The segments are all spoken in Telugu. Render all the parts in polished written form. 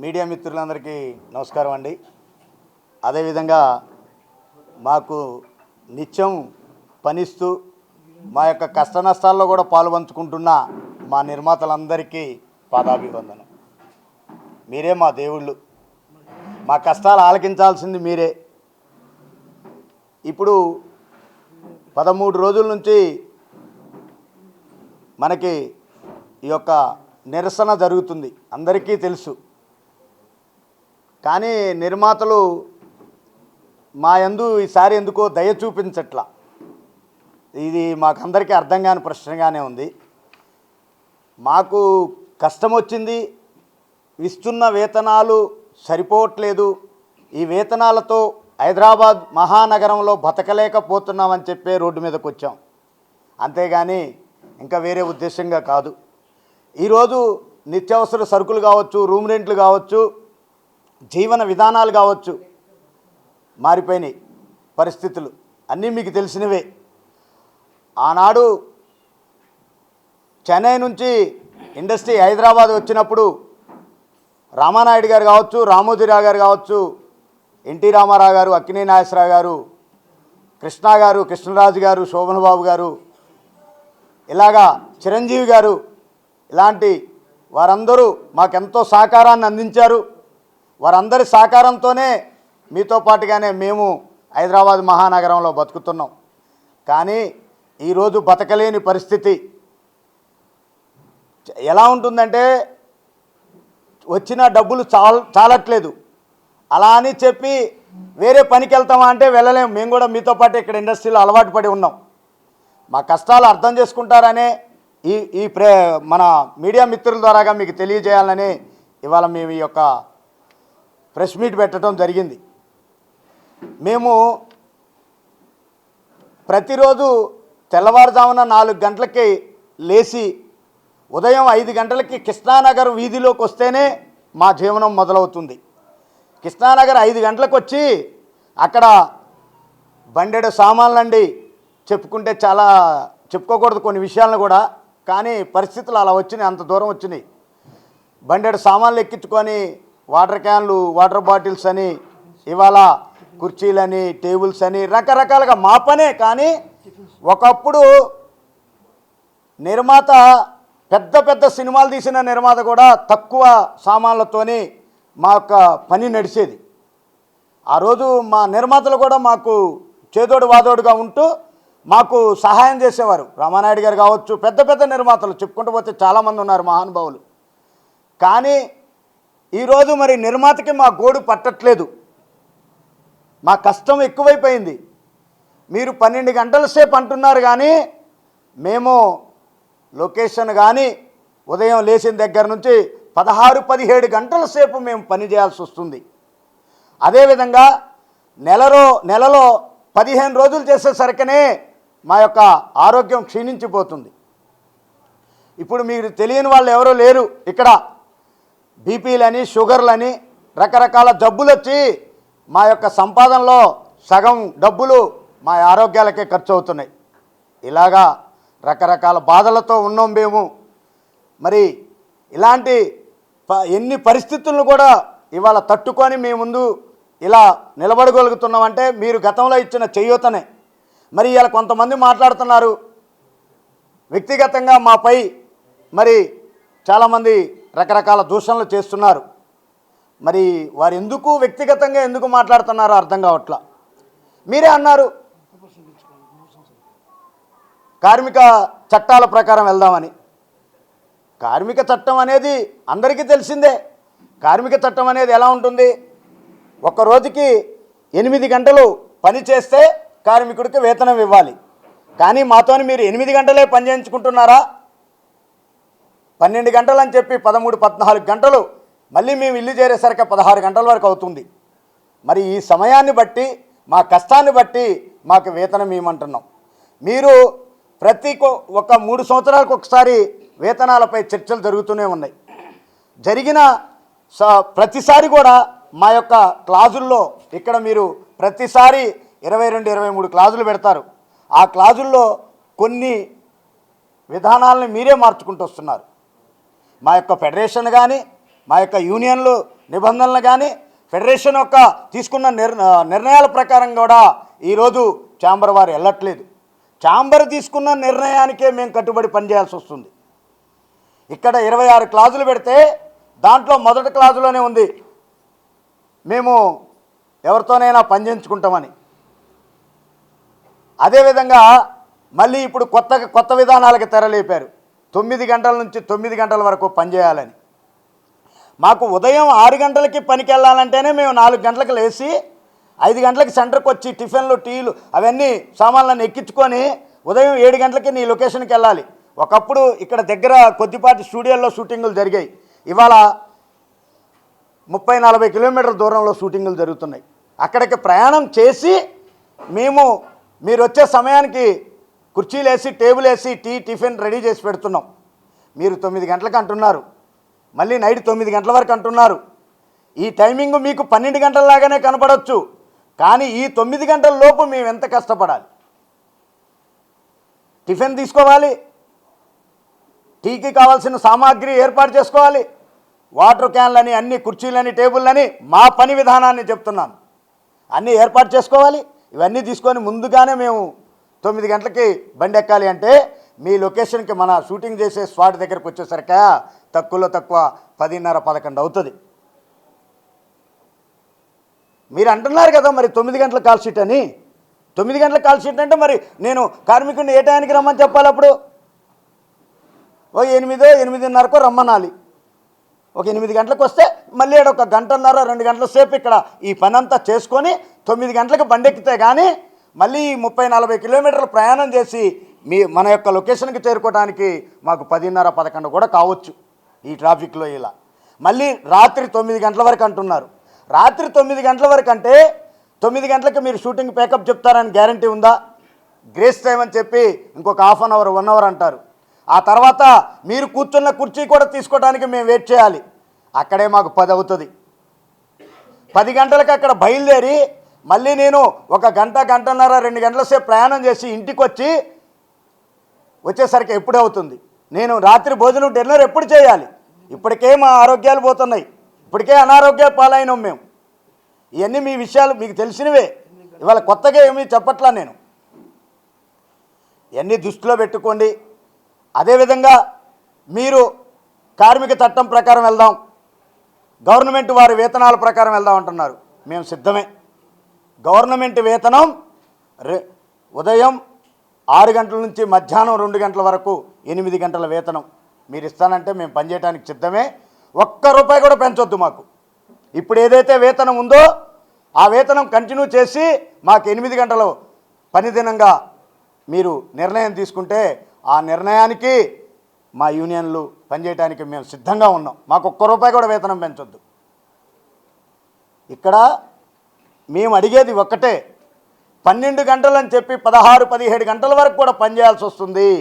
మీడియా మిత్రులందరికీ నమస్కారం అండి. అదేవిధంగా మాకు నిత్యం పనిస్తూ మా యొక్క కష్ట నష్టాల్లో కూడా పాలుపంచుకుంటున్న మా నిర్మాతలందరికీ పాదాభివందనం. మీరే మా దేవుళ్ళు, మా కష్టాలు ఆలకించాల్సింది మీరే. ఇప్పుడు 13 రోజుల నుంచి మనకి ఈ యొక్క నిరసన జరుగుతుంది, అందరికీ తెలుసు. కానీ నిర్మాతలు మా యందు ఈసారి ఎందుకో దయ చూపించట్లా. ఇది మాకందరికీ అర్థం కాని ప్రశ్నగానే ఉంది. మాకు కష్టం వచ్చింది, ఇస్తున్న వేతనాలు సరిపోవట్లేదు, ఈ వేతనాలతో హైదరాబాద్ మహానగరంలో బతకలేకపోతున్నామని చెప్పే రోడ్డు మీదకి వచ్చాం, అంతేగాని ఇంకా వేరే ఉద్దేశంగా కాదు. ఈరోజు నిత్యావసర సరుకులు కావచ్చు, రూమ్ రెంట్లు కావచ్చు, జీవన విధానాలు కావచ్చు, మారిపోయినాయి పరిస్థితులు, అన్నీ మీకు తెలిసినవే. ఆనాడు చెన్నై నుంచి ఇండస్ట్రీ హైదరాబాద్ వచ్చినప్పుడు రామానాయుడు గారు కావచ్చు, రామోజీరావు గారు కావచ్చు, ఎన్టీ రామారావు గారు, అక్కినేని నాగేశ్వరరావు గారు, కృష్ణ గారు, కృష్ణరాజు గారు, శోభన్ బాబు గారు, ఇలాగా చిరంజీవి గారు, ఇలాంటి వారందరూ మాకెంతో సహకారాన్ని అందించారు. వారందరి సహకారంతోనే మీతో పాటుగానే మేము హైదరాబాద్ మహానగరంలో బతుకుతున్నాం. కానీ ఈరోజు బతకలేని పరిస్థితి ఎలా ఉంటుందంటే, వచ్చిన డబ్బులు చాలట్లేదు, అలా అని చెప్పి వేరే పనికి వెళ్తామా అంటే వెళ్ళలేము. మేము కూడా మీతో పాటు ఇక్కడ ఇండస్ట్రీలో అలవాటు పడి ఉన్నాం. మా కష్టాలు అర్థం చేసుకుంటారనే ఈ మన మీడియా మిత్రుల ద్వారాగా మీకు తెలియజేయాలని ఇవాళ మేము ఈ యొక్క ప్రెస్ మీట్ పెట్టడం జరిగింది. మేము ప్రతిరోజు తెల్లవారుజామున 4 గంటలకి లేచి ఉదయం 5 గంటలకి కృష్ణానగర్ వీధిలోకి వస్తేనే మా జీవనం మొదలవుతుంది. కృష్ణానగర్ 5 గంటలకు వచ్చి అక్కడ బండెడు సామాన్లండి, చెప్పుకుంటే చాలా చెప్పుకోకూడదు కొన్ని విషయాలను కూడా, కానీ పరిస్థితులు అలా వచ్చినాయి, అంత దూరం వచ్చినాయి. బండెడు సామాన్లు ఎక్కించుకొని వాటర్ క్యాన్లు, వాటర్ బాటిల్స్ అని, ఇవాళ కుర్చీలని, టేబుల్స్ అని రకరకాలుగా మా పనే. కానీ ఒకప్పుడు నిర్మాత పెద్ద పెద్ద సినిమాలు తీసిన నిర్మాత కూడా తక్కువ సామాన్లతోని మా యొక్క పని నడిచేది. ఆ రోజు మా నిర్మాతలు కూడా మాకు చేదోడు వాదోడుగా ఉంటూ మాకు సహాయం చేసేవారు. రామానాయుడు గారు కావచ్చు, పెద్ద పెద్ద నిర్మాతలు చెప్పుకుంటూ పోతే చాలామంది ఉన్నారు మహానుభావులు. కానీ ఈరోజు మరి నిర్మాతకి మా గోడు పట్టట్లేదు, మా కష్టం ఎక్కువైపోయింది. మీరు 12 గంటల సేపు అంటున్నారు, కానీ మేము లొకేషన్ కానీ ఉదయం లేచిన దగ్గర నుంచి 16-17 గంటల సేపు మేము పని చేయాల్సి వస్తుంది. అదేవిధంగా నెలలో 15 రోజులు చేసేసరికనే మా యొక్క ఆరోగ్యం క్షీణించిపోతుంది. ఇప్పుడు మీరు తెలియని వాళ్ళు ఎవరో లేరు ఇక్కడ. బీపీలని, షుగర్లని, రకరకాల జబ్బులు వచ్చి మా యొక్క సంపాదనలో సగం డబ్బులు మా ఆరోగ్యాలకే ఖర్చు అవుతున్నాయి. ఇలాగా రకరకాల బాధలతో ఉన్నాం మేము. మరి ఇలాంటి ఎన్ని పరిస్థితులను కూడా ఇవాళ తట్టుకొని మీ ముందు ఇలా నిలబడగలుగుతున్నామంటే మీరు గతంలో ఇచ్చిన చేయూతనే. మరి ఇలా కొంతమంది మాట్లాడుతున్నారు వ్యక్తిగతంగా మాపై, మరి చాలామంది రకరకాల దూషణలు చేస్తున్నారు. మరి వారు ఎందుకు వ్యక్తిగతంగా ఎందుకు మాట్లాడుతున్నారో అర్థం కావట్లా. మీరే అన్నారు కార్మిక చట్టాల ప్రకారం వెళ్దామని. కార్మిక చట్టం అనేది అందరికీ తెలిసిందే. కార్మిక చట్టం అనేది ఎలా ఉంటుంది, ఒక రోజుకి 8 గంటలు పని చేస్తే కార్మికుడికి వేతనం ఇవ్వాలి. కానీ మాతోని మీరు 8 గంటలే పని చేయించుకుంటున్నారా? 12 గంటలు అని చెప్పి 13-14 గంటలు, మళ్ళీ మేము ఇల్లు చేరేసరికి 16 గంటల వరకు అవుతుంది. మరి ఈ సమయాన్ని బట్టి, మా కష్టాన్ని బట్టి మాకు వేతనం ఇవ్వమంటున్నాం. మీరు ఒక 3 సంవత్సరాలకు ఒకసారి వేతనాలపై చర్చలు జరుగుతూనే ఉన్నాయి. జరిగిన ప్రతిసారి కూడా మా యొక్క క్లాజుల్లో ఇక్కడ మీరు ప్రతిసారి 22-23 క్లాజులు పెడతారు. ఆ క్లాజుల్లో కొన్ని విధానాలను మీరే మార్చుకుంటూ వస్తున్నారు. మా యొక్క ఫెడరేషన్ కానీ, మా యొక్క యూనియన్లు నిబంధనలు కానీ ఫెడరేషన్ యొక్క తీసుకున్న నిర్ణయాల ప్రకారం కూడా ఈరోజు ఛాంబర్ వారు వెళ్ళట్లేదు. ఛాంబర్ తీసుకున్న నిర్ణయానికే మేము కట్టుబడి పనిచేయాల్సి వస్తుంది. ఇక్కడ 26 క్లాజులు పెడితే దాంట్లో మొదటి క్లాజులోనే ఉంది మేము ఎవరితోనైనా పని చేయించుకుంటామని. అదేవిధంగా మళ్ళీ ఇప్పుడు కొత్త విధానాలకు తెరలేపారు. 9 గంటల నుంచి 9 గంటల వరకు పనిచేయాలని. మాకు ఉదయం 6 గంటలకి పనికి వెళ్ళాలంటేనే మేము 4 గంటలకు లేచి 5 గంటలకి సెంటర్కి వచ్చి టిఫిన్లు టీలు అవన్నీ సామాన్లను ఎక్కించుకొని ఉదయం 7 గంటలకి నీ లొకేషన్కి వెళ్ళాలి. ఒకప్పుడు ఇక్కడ దగ్గర కొద్దిపాటి స్టూడియోల్లో షూటింగులు జరిగాయి. ఇవాళ 30-40 కిలోమీటర్ల దూరంలో షూటింగులు జరుగుతున్నాయి. అక్కడికి ప్రయాణం చేసి మీరు వచ్చే సమయానికి కుర్చీలు వేసి టేబుల్ వేసి టిఫిన్ రెడీ చేసి పెడుతున్నాం. మీరు 9 గంటలకు అంటున్నారు, మళ్ళీ నైట్ 9 గంటల వరకు అంటున్నారు. ఈ టైమింగ్ మీకు 12 గంటలలాగానే కనపడవచ్చు, కానీ ఈ 9 గంటల లోపు మేము ఎంత కష్టపడాలి. టిఫిన్ తీసుకోవాలి, టీకి కావాల్సిన సామాగ్రి ఏర్పాటు చేసుకోవాలి, వాటర్ క్యాన్లని అన్ని కుర్చీలని టేబుల్లని మా పని విధానాన్ని చెప్తున్నాను అన్నీ ఏర్పాటు చేసుకోవాలి. ఇవన్నీ తీసుకొని ముందుగానే మేము 9 గంటలకి బండి ఎక్కాలి. అంటే మీ లొకేషన్కి మన షూటింగ్ చేసే స్పాట్ దగ్గరకు వచ్చేసరికి తక్కువలో తక్కువ 10:30-11 అవుతుంది. మీరు అంటున్నారు కదా మరి 9 గంటల కాల్ షీట్ అని. 9 గంటల కాల్ షీట్ అంటే మరి నేను కార్మికుడిని ఏ టైంకి రమ్మని చెప్పాలి? అప్పుడు ఓ 8-8:30కో రమ్మనాలి. ఒక 8 గంటలకు వస్తే మళ్ళీ ఒక 1:30-2 గంటల సేపు ఇక్కడ ఈ పని అంతా చేసుకొని 9 గంటలకు బండి ఎక్కితే కానీ మళ్ళీ 30-40 కిలోమీటర్లు ప్రయాణం చేసి మన యొక్క లొకేషన్కి చేరుకోవడానికి మాకు 10:30-11 కూడా కావచ్చు ఈ ట్రాఫిక్లో. ఇలా మళ్ళీ రాత్రి 9 గంటల వరకు అంటున్నారు. రాత్రి 9 గంటల వరకు అంటే 9 గంటలకు మీరు షూటింగ్ ప్యాకప్ చెప్తారని గ్యారంటీ ఉందా? గ్రేస్ టైం అని చెప్పి ఇంకొక హాఫ్ అన్ అవర్ 1 అవర్ అంటారు. ఆ తర్వాత మీరు కూర్చున్న కుర్చీ కూడా తీసుకోవడానికి మేము వెయిట్ చేయాలి. అక్కడే మాకు 10 అవుతుంది. 10 గంటలకు అక్కడ బయలుదేరి మళ్ళీ నేను ఒక గంటన్నర 2 గంటల సేపు ప్రయాణం చేసి ఇంటికి వచ్చేసరికి ఎప్పుడే అవుతుంది? నేను రాత్రి భోజనం డిన్నర్ ఎప్పుడు చేయాలి? ఇప్పటికే మా ఆరోగ్యాలు పోతున్నాయి, ఇప్పటికే అనారోగ్యాలు పాలైనాం మేము. ఇవన్నీ మీ విషయాలు మీకు తెలిసినవే, ఇవాళ కొత్తగా ఏమీ చెప్పట్లా నేను. ఇవన్నీ దృష్టిలో పెట్టుకోండి. అదేవిధంగా మీరు కార్మిక చట్టం ప్రకారం వెళ్దాం, గవర్నమెంట్ వారి వేతనాల ప్రకారం వెళ్దాం అంటున్నారు. మేము సిద్ధమే. గవర్నమెంట్ వేతనం ఉదయం 6 గంటల నుంచి మధ్యాహ్నం 2 గంటల వరకు 8 గంటల వేతనం మీరు ఇస్తానంటే మేము పనిచేయడానికి సిద్ధమే. ₹1 కూడా పెంచొద్దు మాకు. ఇప్పుడు ఏదైతే వేతనం ఉందో ఆ వేతనం కంటిన్యూ చేసి మాకు 8 గంటలు పని దినంగా మీరు నిర్ణయం తీసుకుంటే ఆ నిర్ణయానికి మా యూనియన్లు పనిచేయడానికి మేము సిద్ధంగా ఉన్నాం. మాకు ₹1 కూడా వేతనం పెంచొద్దు. ఇక్కడ మేము అడిగేది ఒక్కటే, 12 గంటలని చెప్పి 16-17 గంటల వరకు కూడా పనిచేయాల్సి వస్తుంది.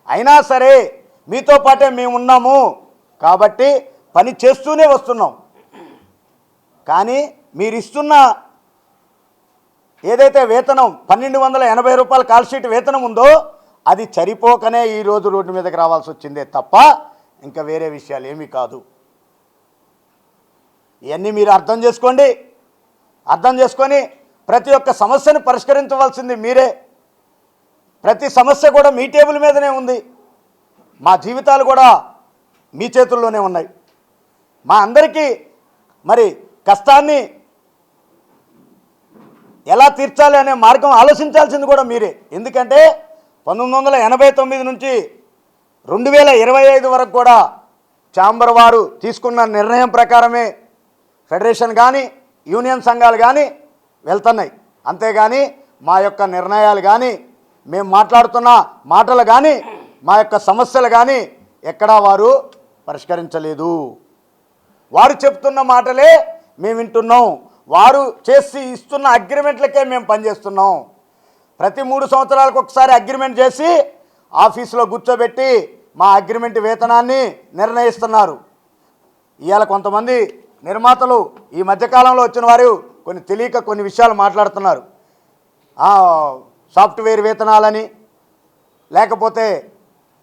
అయినా సరే మీతో పాటే మేము ఉన్నాము కాబట్టి పని చేస్తూనే వస్తున్నాం. కానీ మీరు ఇస్తున్న ఏదైతే వేతనం ₹1,280 కాల్ షీట్ వేతనం ఉందో అది సరిపోకనే ఈరోజు రోడ్డు మీదకి రావాల్సి వచ్చిందే తప్ప ఇంకా వేరే విషయాలు ఏమీ కాదు. ఇవన్నీ మీరు అర్థం చేసుకోండి. అర్థం చేసుకొని ప్రతి ఒక్క సమస్యను పరిష్కరించవలసింది మీరే. ప్రతి సమస్య కూడా మీ టేబుల్ మీదనే ఉంది. మా జీవితాలు కూడా మీ చేతుల్లోనే ఉన్నాయి. మా అందరికీ మరి కష్టాన్ని ఎలా తీర్చాలి అనే మార్గం ఆలోచించాల్సింది కూడా మీరే. ఎందుకంటే 1989 నుంచి 2025 వరకు కూడా ఛాంబర్ వారు తీసుకున్న నిర్ణయం ప్రకారమే ఫెడరేషన్ కానీ యూనియన్ సంఘాలు కానీ వెళ్తున్నాయి. అంతేగాని మా యొక్క నిర్ణయాలు కానీ మేము మాట్లాడుతున్న మాటలు కానీ మా యొక్క సమస్యలు కానీ ఎక్కడా వారు పరిష్కరించలేదు. వారు చెప్తున్న మాటలే మేము వింటున్నాం. వారు చేసి ఇస్తున్న అగ్రిమెంట్లకే మేము పనిచేస్తున్నాం. ప్రతి 3 సంవత్సరాలకు ఒకసారి అగ్రిమెంట్ చేసి ఆఫీసులో కూర్చోబెట్టి మా అగ్రిమెంట్ వేతనాన్ని నిర్ణయిస్తున్నారు. ఇవాళ కొంతమంది నిర్మాతలు ఈ మధ్యకాలంలో వచ్చిన వారు తెలియక కొన్ని విషయాలు మాట్లాడుతున్నారు. సాఫ్ట్వేర్ వేతనాలని లేకపోతే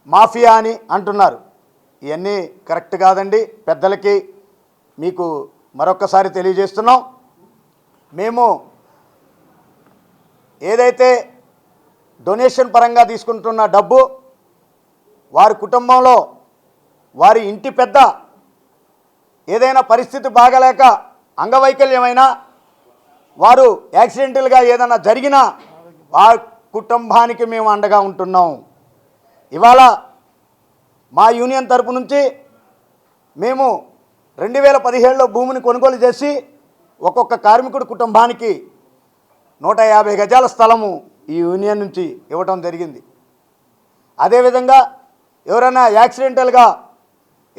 మాఫియా అని అంటున్నారు. ఇవన్నీ కరెక్ట్ కాదండి. పెద్దలకి మీకు మరొక్కసారి తెలియజేస్తున్నాం. మేము ఏదైతే డొనేషన్ పరంగా తీసుకుంటున్న డబ్బు వారి కుటుంబంలో వారి ఇంటి పెద్ద ఏదైనా పరిస్థితి బాగలేక అంగవైకల్యమైనా వారు యాక్సిడెంటల్గా ఏదైనా జరిగినా ఆ కుటుంబానికి మేము అండగా ఉంటున్నాం. ఇవాళ మా యూనియన్ తరపు నుంచి మేము 2017లో భూమిని కొనుగోలు చేసి ఒక్కొక్క కార్మికుడి కుటుంబానికి 150 గజాల స్థలము ఈ యూనియన్ నుంచి ఇవ్వటం జరిగింది. అదేవిధంగా ఎవరైనా యాక్సిడెంటల్గా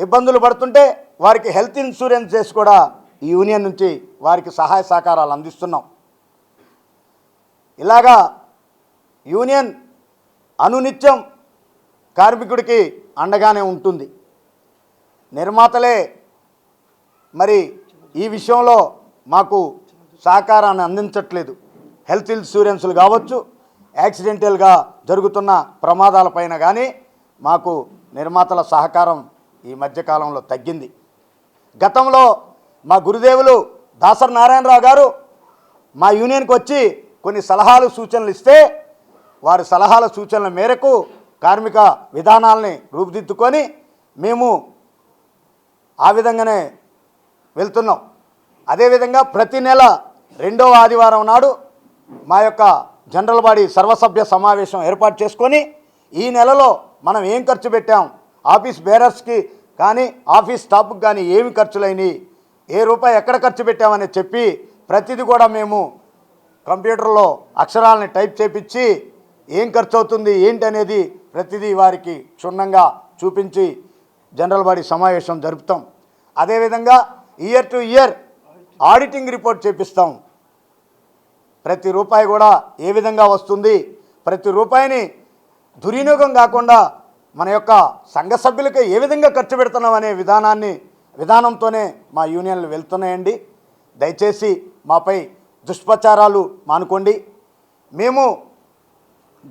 ఇబ్బందులు పడుతుంటే వారికి హెల్త్ ఇన్సూరెన్స్ చేసి కూడా ఈ యూనియన్ నుంచి వారికి సహాయ సహకారాలు అందిస్తున్నాం. ఇలాగా యూనియన్ అనునిత్యం కార్మికుడికి అండగానే ఉంటుంది. నిర్మాతలే మరి ఈ విషయంలో మాకు సహకారాన్ని అందించట్లేదు. హెల్త్ ఇన్సూరెన్సులు కావచ్చు, యాక్సిడెంటల్గా జరుగుతున్న ప్రమాదాలపైన కానీ మాకు నిర్మాతల సహకారం ఈ మధ్యకాలంలో తగ్గింది. గతంలో మా గురుదేవులు దాసరి నారాయణరావు గారు మా యూనియన్కి వచ్చి కొన్ని సలహాలు సూచనలు ఇస్తే వారి సలహాల సూచనల మేరకు కార్మిక విధానాలని రూపుదిద్దుకొని మేము ఆ విధంగానే వెళ్తున్నాం. అదేవిధంగా ప్రతి నెల 2వ ఆదివారం నాడు మా యొక్క జనరల్ బాడీ సర్వసభ్య సమావేశం ఏర్పాటు చేసుకొని ఈ నెలలో మనం ఏం ఖర్చు పెట్టాం, ఆఫీస్ బేరర్స్కి కానీ ఆఫీస్ స్టాఫ్కి కానీ ఏమి ఖర్చులైనవి, ఏ రూపాయి ఎక్కడ ఖర్చు పెట్టామని చెప్పి ప్రతిదీ కూడా మేము కంప్యూటర్లో అక్షరాలని టైప్ చేపించి ఏం ఖర్చు అవుతుంది ఏంటి అనేది ప్రతిదీ వారికి క్షుణ్ణంగా చూపించి జనరల్ బాడీ సమావేశం జరుపుతాం. అదేవిధంగా year to year auditing report చేపిస్తాం. ప్రతి రూపాయి కూడా ఏ విధంగా వస్తుంది, ప్రతి రూపాయిని దుర్వినియోగం కాకుండా మన యొక్క సంఘ సభ్యులకి ఏ విధంగా ఖర్చు పెడుతున్నాం అనే విధానంతోనే మా యూనియన్లు వెళ్తున్నాయండి. దయచేసి మాపై దుష్ప్రచారాలు మానుకోండి. మేము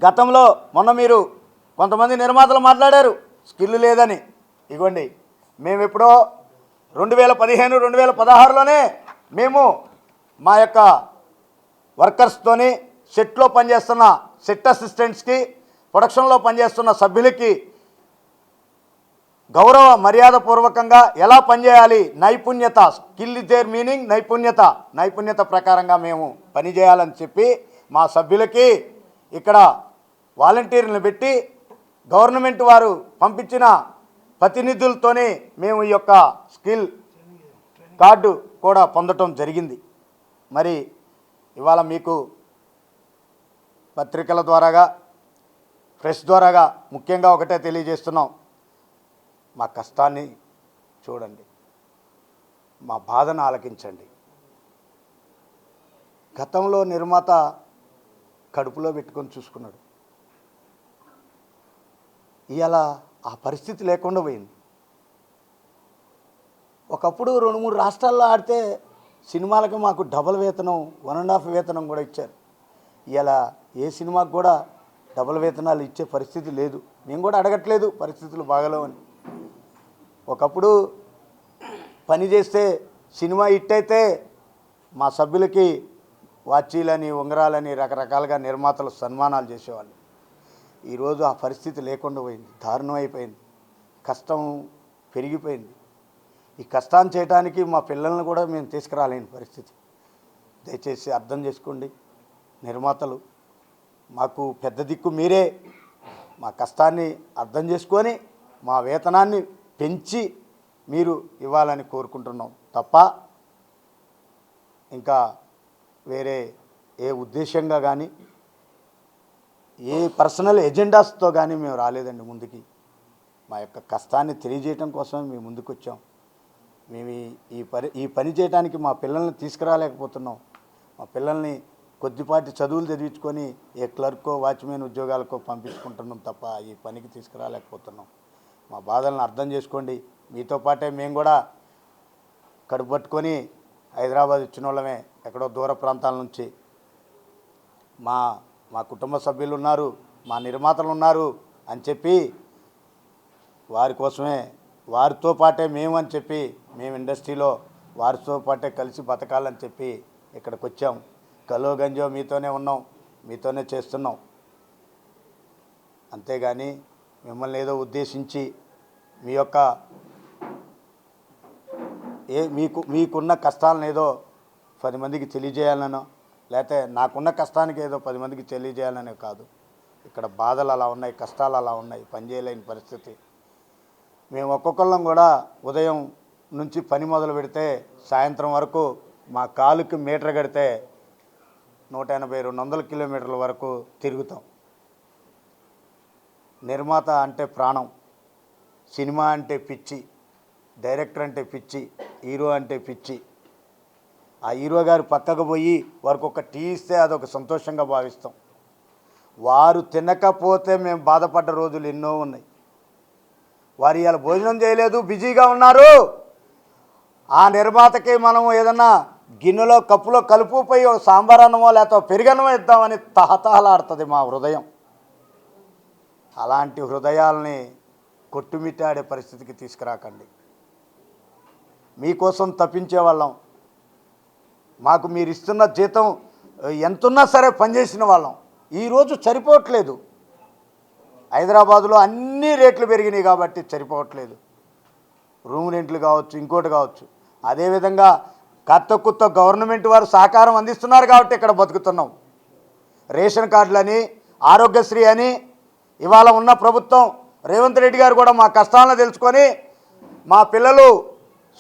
గతంలో మొన్న మీరు కొంతమంది నిర్మాతలు మాట్లాడారు స్కిల్ లేదని. ఇగోండి, మేము ఎప్పుడో 2015, 2016లోనే మేము మా యొక్క వర్కర్స్తోని సెట్లో పనిచేస్తున్న సెట్ అసిస్టెంట్స్కి, ప్రొడక్షన్లో పనిచేస్తున్న సభ్యులకి గౌరవ మర్యాదపూర్వకంగా ఎలా పనిచేయాలి, నైపుణ్యత, స్కిల్ ఇస్ దేర్ మీనింగ్ నైపుణ్యత ప్రకారంగా మేము పనిచేయాలని చెప్పి మా సభ్యులకి ఇక్కడ వాలంటీర్లను పెట్టి గవర్నమెంట్ వారు పంపించిన ప్రతినిధులతోనే మేము ఈ యొక్క స్కిల్ కార్డు కూడా పొందటం జరిగింది. మరి ఇవాళ మీకు పత్రికల ద్వారాగా ప్రెస్ ద్వారాగా ముఖ్యంగా ఒకటే తెలియజేస్తున్నాం, మా కష్టాన్ని చూడండి, మా బాధను ఆలకించండి. గతంలో నిర్మాత కడుపులో పెట్టుకొని చూసుకున్నాడు, ఇవాళ ఆ పరిస్థితి లేకుండా పోయింది. ఒకప్పుడు 2-3 రాష్ట్రాల్లో ఆడితే సినిమాలకు మాకు డబల్ వేతనం, 1.5 వేతనం కూడా ఇచ్చారు. ఇలా ఏ సినిమాకు కూడా డబల్ వేతనాలు ఇచ్చే పరిస్థితి లేదు. మేము కూడా అడగట్లేదు పరిస్థితులు బాగలేవని. ఒకప్పుడు పని చేస్తే సినిమా హిట్ అయితే మా సభ్యులకి వాచీలని, ఉంగరాలని రకరకాలుగా నిర్మాతలు సన్మానాలు చేసేవాళ్ళు. ఈరోజు ఆ పరిస్థితి లేకుండా పోయింది, దారుణం అయిపోయింది, కష్టం పెరిగిపోయింది. ఈ కష్టాన్ని చేయడానికి మా పిల్లల్ని కూడా మేము తీసుకురాలేని పరిస్థితి. దయచేసి అర్థం చేసుకోండి నిర్మాతలు, మాకు పెద్ద దిక్కు మీరే. మా కష్టాన్ని అర్థం చేసుకొని మా వేతనాన్ని పెంచి మీరు ఇవ్వాలని కోరుకుంటున్నాం తప్ప ఇంకా వేరే ఏ ఉద్దేశంగా కానీ ఏ పర్సనల్ ఎజెండాస్తో కానీ మేము రాలేదండి ముందుకి. మా యొక్క కష్టాన్ని తెలియజేయటం కోసమే మేము ముందుకు వచ్చాం. మేము ఈ పని చేయడానికి మా పిల్లల్ని తీసుకురాలేకపోతున్నాం. మా పిల్లల్ని కొద్దిపాటి చదువులు చదివించుకొని ఏ క్లర్కో, వాచ్మెన్ ఉద్యోగాలకో పంపించుకుంటున్నాం తప్ప ఈ పనికి తీసుకురాలేకపోతున్నాం. మా బాధలను అర్థం చేసుకోండి. మీతో పాటే మేము కూడా కడుపు పట్టుకొని హైదరాబాద్ వచ్చిన వాళ్ళమే, ఎక్కడో దూర ప్రాంతాల నుంచి. మా కుటుంబ సభ్యులు ఉన్నారు, మా నిర్మాతలు ఉన్నారు అని చెప్పి వారి కోసమే, వారితో పాటే మేము అని చెప్పి మేము ఇండస్ట్రీలో వారితో పాటే కలిసి బతకాలని చెప్పి ఇక్కడికి వచ్చాం. గలో గంజో మీతోనే ఉన్నాం, మీతోనే చేస్తున్నాం. అంతేగాని మిమ్మల్ని ఏదో ఉద్దేశించి మీ యొక్క మీకున్న కష్టాలను ఏదో 10 మందికి తెలియజేయాలనో, లేకపోతే నాకున్న కష్టానికి ఏదో 10 మందికి తెలియజేయాలనే కాదు. ఇక్కడ బాధలు అలా ఉన్నాయి, కష్టాలు అలా ఉన్నాయి, పనిచేయలేని పరిస్థితి. మేము ఒక్కొక్కళ్ళం కూడా ఉదయం నుంచి పని మొదలు పెడితే సాయంత్రం వరకు మా కాలుకి మీటర్ కడితే 180-200 కిలోమీటర్ల వరకు తిరుగుతాం. నిర్మాత అంటే ప్రాణం, సినిమా అంటే పిచ్చి, డైరెక్టర్ అంటే పిచ్చి, హీరో అంటే పిచ్చి. ఆ హీరో గారు పక్కకు పోయి వారికి ఒక టీ ఇస్తే అదొక సంతోషంగా భావిస్తాం. వారు తినకపోతే మేము బాధపడ్డ రోజులు ఎన్నో ఉన్నాయి. వారు ఇవాళ భోజనం చేయలేదు, బిజీగా ఉన్నారు. ఆ నిర్మాతకి మనం ఏదన్నా గిన్నెలో కప్పులో కలుపుపోయి ఒక సాంబార్ అన్నమో లేకపోతే పెరుగన్నమో ఇద్దామని తహతహలాడుతుంది మా హృదయం. అలాంటి హృదయాల్ని కొట్టుమిట్టాడే పరిస్థితికి తీసుకురాకండి. మీకోసం తప్పించే వాళ్ళం. మాకు మీరు ఇస్తున్న జీతం ఎంతున్నా సరే పనిచేసిన వాళ్ళం. ఈరోజు సరిపోవట్లేదు. హైదరాబాదులో అన్ని రేట్లు పెరిగినాయి కాబట్టి సరిపోవట్లేదు. రూమ్ రెంట్లు కావచ్చు, ఇంకోటి కావచ్చు. అదేవిధంగా కొత్త గవర్నమెంట్ వారు సహకారం అందిస్తున్నారు కాబట్టి ఇక్కడ బతుకుతున్నాం. రేషన్ కార్డులని, ఆరోగ్యశ్రీ అని ఇవాళ ఉన్న ప్రభుత్వం రేవంత్ రెడ్డి గారు కూడా మా కష్టాలను తెలుసుకొని మా పిల్లలు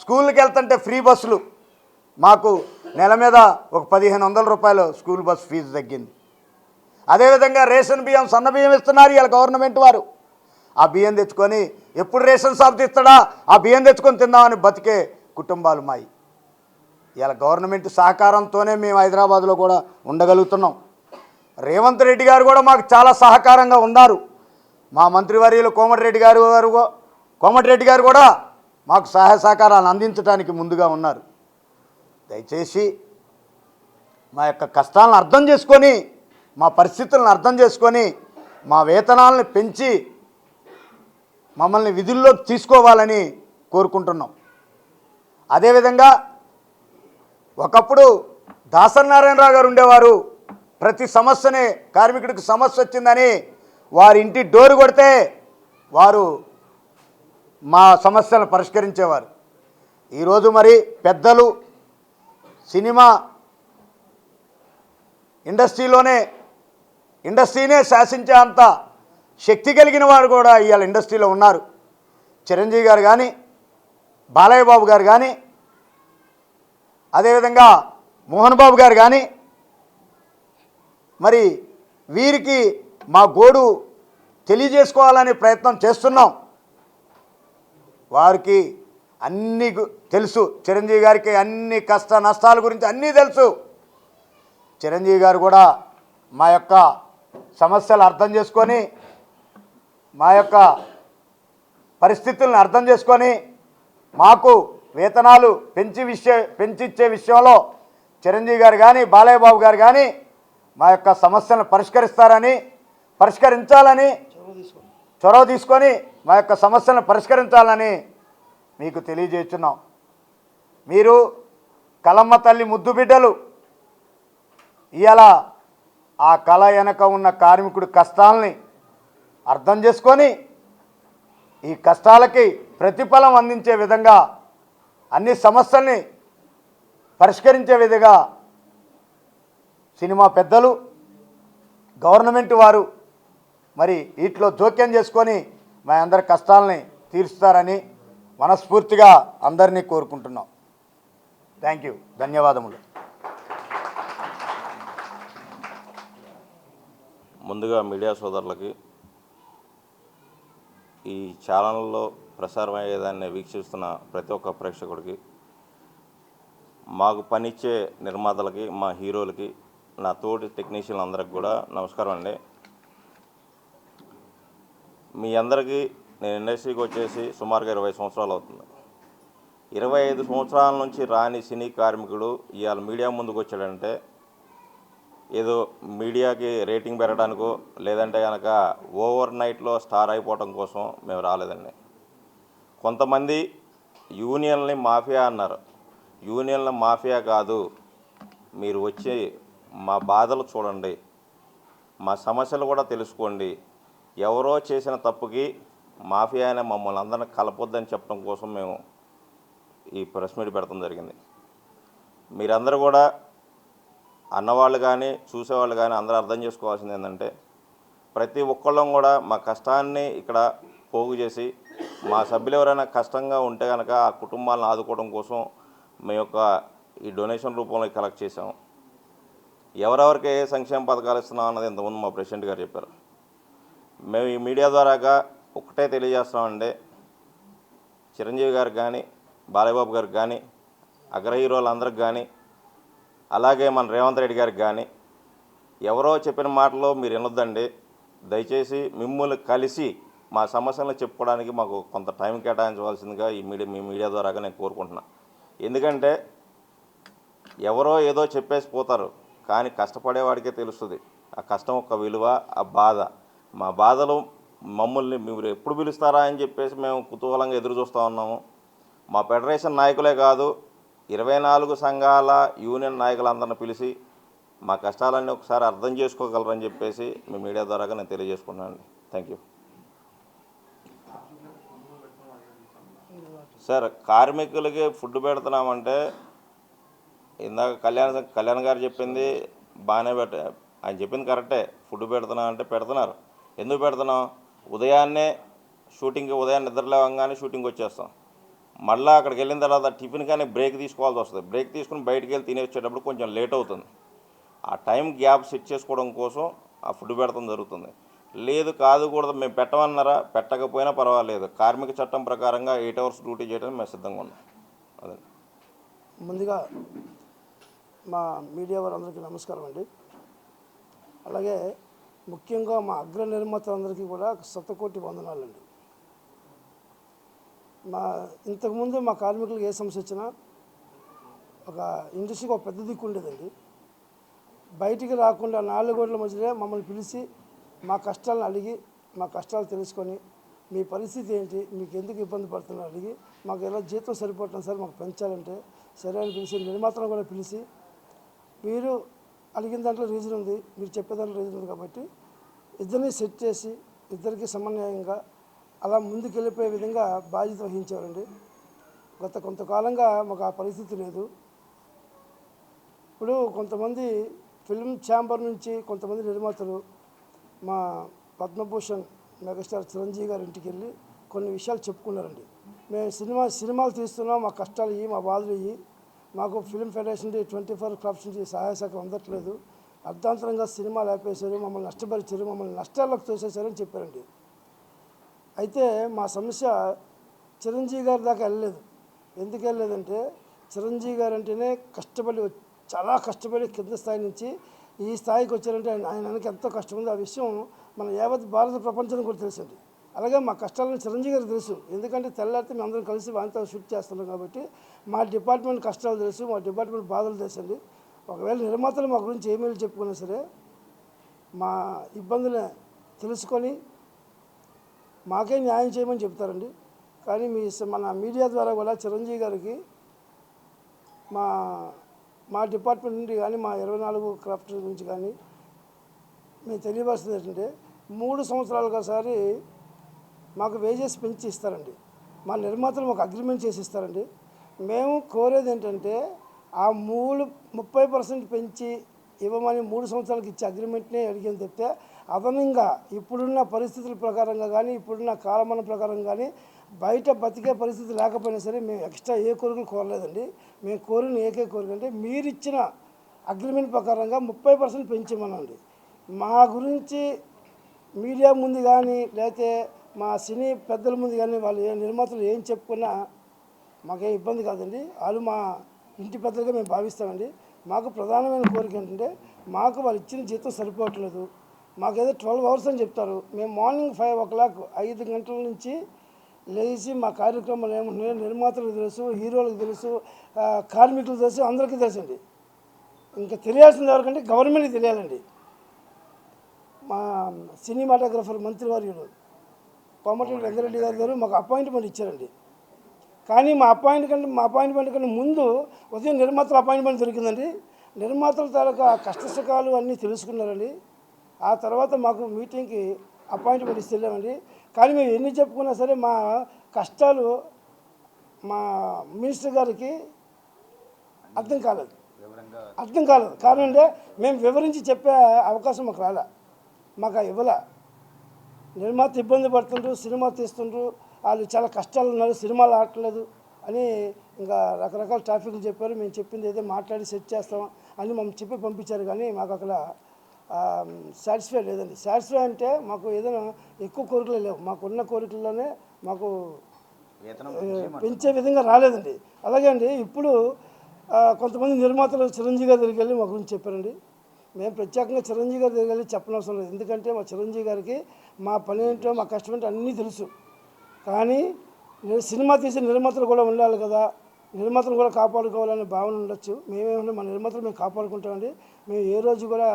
స్కూల్కి వెళ్తుంటే ఫ్రీ బస్సులు, మాకు నెల మీద ఒక 1500 రూపాయలు స్కూల్ బస్ ఫీజు తగ్గింది. అదేవిధంగా రేషన్ బియ్యం, సన్న బియ్యం ఇస్తున్నారు ఇలా గవర్నమెంట్ వారు. ఆ బియ్యం తెచ్చుకొని ఎప్పుడు రేషన్ షాప్ తీస్తాడా ఆ బియ్యం తెచ్చుకొని తిందామని బతికే కుటుంబాలు మాయి. ఇలా గవర్నమెంట్ సహకారంతోనే మేము హైదరాబాద్లో కూడా ఉండగలుగుతున్నాం. రేవంత్ రెడ్డి గారు కూడా మాకు చాలా సహకారంగా ఉన్నారు. మా మంత్రివర్యులు కోమటిరెడ్డి గారు కూడా మాకు సహాయ సహకారాలు అందించడానికి ముందుగా ఉన్నారు. దయచేసి మా యొక్క కష్టాలను అర్థం చేసుకొని, మా పరిస్థితులను అర్థం చేసుకొని, మా వేతనాలను పెంచి మమ్మల్ని విధుల్లోకి తీసుకోవాలని కోరుకుంటున్నాం. అదేవిధంగా ఒకప్పుడు దాసనారాయణరావు గారు ఉండేవారు. ప్రతి సమస్యనే కార్మికుడికి సమస్య వచ్చిందని వారి ఇంటి డోరు కొడితే వారు మా సమస్యలను పరిష్కరించేవారు. ఈరోజు మరి పెద్దలు సినిమా ఇండస్ట్రీనే శాసించే అంత శక్తి కలిగిన వారు కూడా ఇవాళ ఇండస్ట్రీలో ఉన్నారు. చిరంజీవి గారు కానీ, బాలయ్య బాబు గారు కానీ, అదేవిధంగా మోహన్ బాబు గారు కానీ, మరి వీరికి మా గోడు తెలియజేసుకోవాలనే ప్రయత్నం చేస్తున్నాం. వారికి అన్నీ తెలుసు. చిరంజీవి గారికి అన్ని కష్ట నష్టాల గురించి అన్నీ తెలుసు. చిరంజీవి గారు కూడా మా యొక్క సమస్యలు అర్థం చేసుకొని, మా యొక్క పరిస్థితులను అర్థం చేసుకొని మాకు వేతనాలు పెంచిచ్చే విషయంలో చిరంజీవి గారు కానీ, బాలయ్య బాబు గారు కానీ మా యొక్క సమస్యలను పరిష్కరించాలని చొరవ తీసుకొని మా యొక్క సమస్యలను పరిష్కరించాలని మీకు తెలియజేస్తున్నాం. మీరు కలమ్మ తల్లి ముద్దు బిడ్డలు. ఇవాళ ఆ కళ వెనక ఉన్న కార్మికుడి కష్టాలని అర్థం చేసుకొని ఈ కష్టాలకి ప్రతిఫలం అందించే విధంగా, అన్ని సమస్యల్ని పరిష్కరించే విధంగా సినిమా పెద్దలు, గవర్నమెంట్ వారు మరి వీటిలో జోక్యం చేసుకొని మా అందరి కష్టాలని తీరుస్తారని మనస్ఫూర్తిగా అందరినీ కోరుకుంటున్నాం. థ్యాంక్ యూ, ధన్యవాదములు. ముందుగా మీడియా సోదరులకి, ఈ ఛానల్లో ప్రసారమయ్యేదాన్ని వీక్షిస్తున్న ప్రతి ఒక్క ప్రేక్షకుడికి, మాకు పనిచ్చే నిర్మాతలకి, మా హీరోలకి, నా తోటి టెక్నీషియన్ అందరికి కూడా నమస్కారం అండి. మీ అందరికీ నేను ఇండస్ట్రీకి వచ్చేసి సుమారుగా 20 సంవత్సరాలు అవుతుంది. 25 సంవత్సరాల నుంచి రాని సినీ కార్మికుడు ఇవాళ మీడియా ముందుకు వచ్చాడంటే ఏదో మీడియాకి రేటింగ్ పెరగడానికో లేదంటే కనుక ఓవర్ నైట్లో స్టార్ అయిపోవటం కోసం మేము రాలేదండి. కొంతమంది యూనియన్ని మాఫియా అన్నారు. యూనియన్ల మాఫియా కాదు, మీరు వచ్చి మా బాధలు చూడండి, మా సమస్యలు కూడా తెలుసుకోండి. ఎవరో చేసిన తప్పుకి మాఫియా అనే మమ్మల్ని అందరిని కలపొద్దని చెప్పడం కోసం మేము ఈ ప్రెస్ మీట్ పెడతాం జరిగింది. మీరందరూ కూడా అన్నవాళ్ళు కానీ చూసేవాళ్ళు కానీ అందరూ అర్థం చేసుకోవాల్సింది ఏంటంటే, ప్రతి ఒక్కళ్ళం కూడా మా కష్టాన్ని ఇక్కడ పోగు చేసి మా సభ్యులు ఎవరైనా కష్టంగా ఉంటే కనుక ఆ కుటుంబాలను ఆదుకోవడం కోసం మేము యొక్క ఈ డొనేషన్ రూపంలో కలెక్ట్ చేసాము. ఎవరెవరికి ఏ సంక్షేమ పథకాలు ఇస్తున్నాం అన్నది ఇంతకుముందు మా ప్రెసిడెంట్ గారు చెప్పారు. మేము ఈ మీడియా ద్వారాగా ఒకటే తెలియజేస్తామండి, చిరంజీవి గారికి కానీ బాలయ్యబాబు గారికి కానీ అగ్ర హీరోలందరికి కానీ అలాగే మన రేవంత్ రెడ్డి గారికి కానీ ఎవరో చెప్పిన మాటలో మీరు వినొద్దండి. దయచేసి మిమ్మల్ని కలిసి మా సమస్యలను చెప్పుకోవడానికి మాకు కొంత టైం కేటాయించవలసిందిగా మీ మీడియా ద్వారాగా నేను కోరుకుంటున్నా. ఎందుకంటే ఎవరో ఏదో చెప్పేసి పోతారు, కానీ కష్టపడేవాడికే తెలుస్తుంది ఆ కష్టం యొక్క విలువ, ఆ బాధ. మా బాధలు మమ్మల్ని మీరు ఎప్పుడు పిలుస్తారా అని చెప్పేసి మేము కుతూహలంగా ఎదురు చూస్తూ ఉన్నాము. మా ఫెడరేషన్ నాయకులే కాదు, 24 సంఘాల యూనియన్ నాయకులందరిని పిలిచి మా కష్టాలన్నీ ఒకసారి అర్థం చేసుకోగలరని చెప్పేసి మీ మీడియా ద్వారాగా నేను తెలియజేసుకున్నాను. Thank you sir. కార్మికులకి ఫుడ్ పెడుతున్నామంటే ఇందాక కళ్యాణ్ గారు చెప్పింది బాగానే ఆయన చెప్పింది కరెక్టే. ఫుడ్ పెడుతున్నా అంటే పెడుతున్నారు. ఎందుకు పెడుతున్నాం? ఉదయాన్నే నిద్ర లేవగానే షూటింగ్ వచ్చేస్తాం. మళ్ళీ అక్కడికి వెళ్ళిన తర్వాత టిఫిన్ కానీ బ్రేక్ తీసుకోవాల్సి వస్తుంది. బ్రేక్ తీసుకుని బయటికి వెళ్ళి తిని వచ్చేటప్పుడు కొంచెం లేట్ అవుతుంది. ఆ టైం గ్యాప్ సెట్ చేసుకోవడం కోసం ఆ ఫుడ్ పెడతాం జరుగుతుంది. లేదు కాదు కూడా మేము పెట్టమన్నారా, పెట్టకపోయినా పర్వాలేదు, కార్మిక చట్టం ప్రకారంగా 8 hours డ్యూటీ చేయడానికి మేము సిద్ధంగా ఉన్నాం. అదే. ముందుగా మా మీడియా వారందరికీ నమస్కారం అండి. అలాగే ముఖ్యంగా మా అగ్ర నిర్మాతలందరికీ కూడా శతకోటి వందనాలండి. ఇంతకుముందు మా కార్మికులకు ఏ సమస్య వచ్చినా ఒక ఇండస్ట్రీకి ఒక పెద్ద దిక్కు ఉండేదండి. బయటికి రాకుండా 4 గోడల మధ్యలో మమ్మల్ని పిలిచి మా కష్టాలను అడిగి మా కష్టాలు తెలుసుకొని మీ పరిస్థితి ఏంటి, మీకు ఎందుకు ఇబ్బంది పడుతున్నారు అడిగి మాకు ఎలా జీతం సరిపోవట్లేదు సార్, మాకు పెంచాలంటే సరే అని పిలిచి నిర్మాతలను కూడా పిలిచి మీరు అడిగిన దాంట్లో రీజన్ ఉంది, మీరు చెప్పే దాంట్లో రీజన్ ఉంది కాబట్టి ఇద్దరిని సెట్ చేసి ఇద్దరికి సమన్వయంగా అలా ముందుకు వెళ్ళిపోయే విధంగా బాధ్యత వహించేవారండి. గత కొంతకాలంగా మాకు ఆ పరిస్థితి లేదు. ఇప్పుడు కొంతమంది ఫిల్మ్ ఛాంబర్ నుంచి కొంతమంది నిర్మాతలు మా పద్మభూషణ్ మెగాస్టార్ చిరంజీవి గారి ఇంటికి వెళ్ళి కొన్ని విషయాలు చెప్పుకున్నారండి. మేము సినిమాలు తీస్తున్నాం, మా కష్టాలు ఇవి, మా బాధలు ఇవి, మాకు ఫిల్మ్ ఫెడరేషన్ 24 క్లబ్స్ నుంచి సహాయ శాఖ అందట్లేదు, అర్ధాంతరంగా సినిమాలు ఆపేశారు, మమ్మల్ని నష్టపరిచారు, మమ్మల్ని నష్టాల్లోకి తోసేశారని చెప్పారండి. అయితే మా సమస్య చిరంజీవి గారి దాకా వెళ్ళలేదు. ఎందుకు వెళ్ళలేదంటే చిరంజీవి గారు అంటేనే చాలా కష్టపడి కింద స్థాయి నుంచి ఈ స్థాయికి వచ్చారంటే ఆయన వెనక ఎంతో కష్టం ఉంది. ఆ విషయం మన యావత్ భారత ప్రపంచానికి కూడా తెలుసండి. అలాగే మా కష్టాలను చిరంజీవి గారికి తెలుసు. ఎందుకంటే తెల్లారితే మేము అందరం కలిసి వాంతో షూట్ చేస్తున్నాం కాబట్టి మా డిపార్ట్మెంట్ కష్టాలు తెలుసు, మా డిపార్ట్మెంట్ బాధలు తెలుసండి. ఒకవేళ నిర్మాతలు మా గురించి ఏమేమి చెప్పుకున్నా సరే మా ఇబ్బందులు తెలుసుకొని మాకే న్యాయం చేయమని చెప్తారండి. కానీ మన మీడియా ద్వారా కూడా చిరంజీవి గారికి మా డిపార్ట్మెంట్ నుండి కానీ మా 24 క్రాఫ్ట్ నుంచి కానీ మేము తెలియవలసింది ఏంటంటే 3 సంవత్సరాలకు ఒకసారి మాకు వేజెస్ పెంచి ఇస్తారండి. మా నిర్మాతలు మాకు అగ్రిమెంట్ చేసి ఇస్తారండి. మేము కోరేది ఏంటంటే ఆ 30% పెంచి ఇవ్వమని 3 సంవత్సరాలకు ఇచ్చే అగ్రిమెంట్నే అడిగింది తప్పితే అదనంగా ఇప్పుడున్న పరిస్థితుల ప్రకారంగా కానీ ఇప్పుడున్న కాలమాన ప్రకారం కానీ బయట బతికే పరిస్థితి లేకపోయినా సరే మేము ఎక్స్ట్రా ఏ కోరికలు కోరలేదండి. మేము కోరిన ఏకే కోరిక అంటే మీరు ఇచ్చిన అగ్రిమెంట్ ప్రకారంగా 30% పెంచమనండి. మా గురించి మీడియా ముందు కానీ లేకపోతే మా సినీ పెద్దల ముందు కానీ వాళ్ళు నిర్మాతలు ఏం చెప్పుకున్నా మాకేం ఇబ్బంది కాదండి. వాళ్ళు మా ఇంటి పెద్దలుగా మేము భావిస్తామండి. మాకు ప్రధానమైన కోరిక ఏంటంటే మాకు వాళ్ళు ఇచ్చిన జీతం సరిపోవట్లేదు. మాకేదో 12 hours అని చెప్తారు. మేము మార్నింగ్ 5 o'clock 5 గంటల నుంచి లేచి మా కార్యక్రమాలు ఏమంటున్నాయో నిర్మాతలకు తెలుసు, హీరోలకు తెలుసు, కార్మికులకు తెలుసు, అందరికీ తెలుసండి. ఇంకా తెలియాల్సింది ఎవరికంటే గవర్నమెంట్కి తెలియాలండి. మా సినిమాటోగ్రఫర్ మంత్రివర్యులు కోమటిరెడ్డి వెంకరెడ్డి గారు మాకు అపాయింట్మెంట్ ఇచ్చారండి. కానీ మా అపాయింట్మెంట్ కంటే ముందు ఉదయం నిర్మాతల అపాయింట్మెంట్ దొరికిందండి. నిర్మాతల తాలూకా కష్టసుఖాలు అన్నీ తెలుసుకున్నారండి. ఆ తర్వాత మాకు మీటింగ్కి అపాయింట్మెంట్ ఇస్తే వెళ్ళామండి. కానీ మేము ఎన్ని చెప్పుకున్నా సరే మా కష్టాలు మా మినిస్టర్ గారికి అర్థం కాలేదు. కారణం అంటే మేము వివరించి చెప్పే అవకాశం మాకు రాలే, మాకు ఇవ్వలే. నిర్మాత ఇబ్బంది పడుతుండ్రు, సినిమా తీస్తుండ్రు, వాళ్ళు చాలా కష్టాలు ఉన్నారు, సినిమాలు ఆడట్లేదు అని ఇంకా రకరకాల టాపిక్లు చెప్పారు. మేము చెప్పింది అయితే మాట్లాడి సెట్ చేస్తాం అని మమ్మల్ని చెప్పి పంపించారు. కానీ మాకు అక్కడ సాటిస్ఫై లేదండి. సాటిస్ఫై అంటే మాకు ఏదైనా ఎక్కువ కోరికలు లేవు, మాకున్న కోరికల్లోనే మాకు పెంచే విధంగా రాలేదండి. అలాగే అండి ఇప్పుడు కొంతమంది నిర్మాతలు చిరంజీవి గారి దగ్గరికి వెళ్ళి మా గురించి చెప్పారండి. మేము ప్రత్యేకంగా చిరంజీవి గారి దగ్గరికి వెళ్ళి చెప్పనవసరం లేదు, ఎందుకంటే మా చిరంజీవి గారికి మా పని ఏంటో మా కష్టం ఏంటో అన్నీ తెలుసు. కానీ సినిమా తీసే నిర్మాతలు కూడా ఉండాలి కదా, నిర్మాతలు కూడా కాపాడుకోవాలనే భావన ఉండొచ్చు. మేమేమంటే మా నిర్మాతలు మేము కాపాడుకుంటామండి. మేము ఏ రోజు కూడా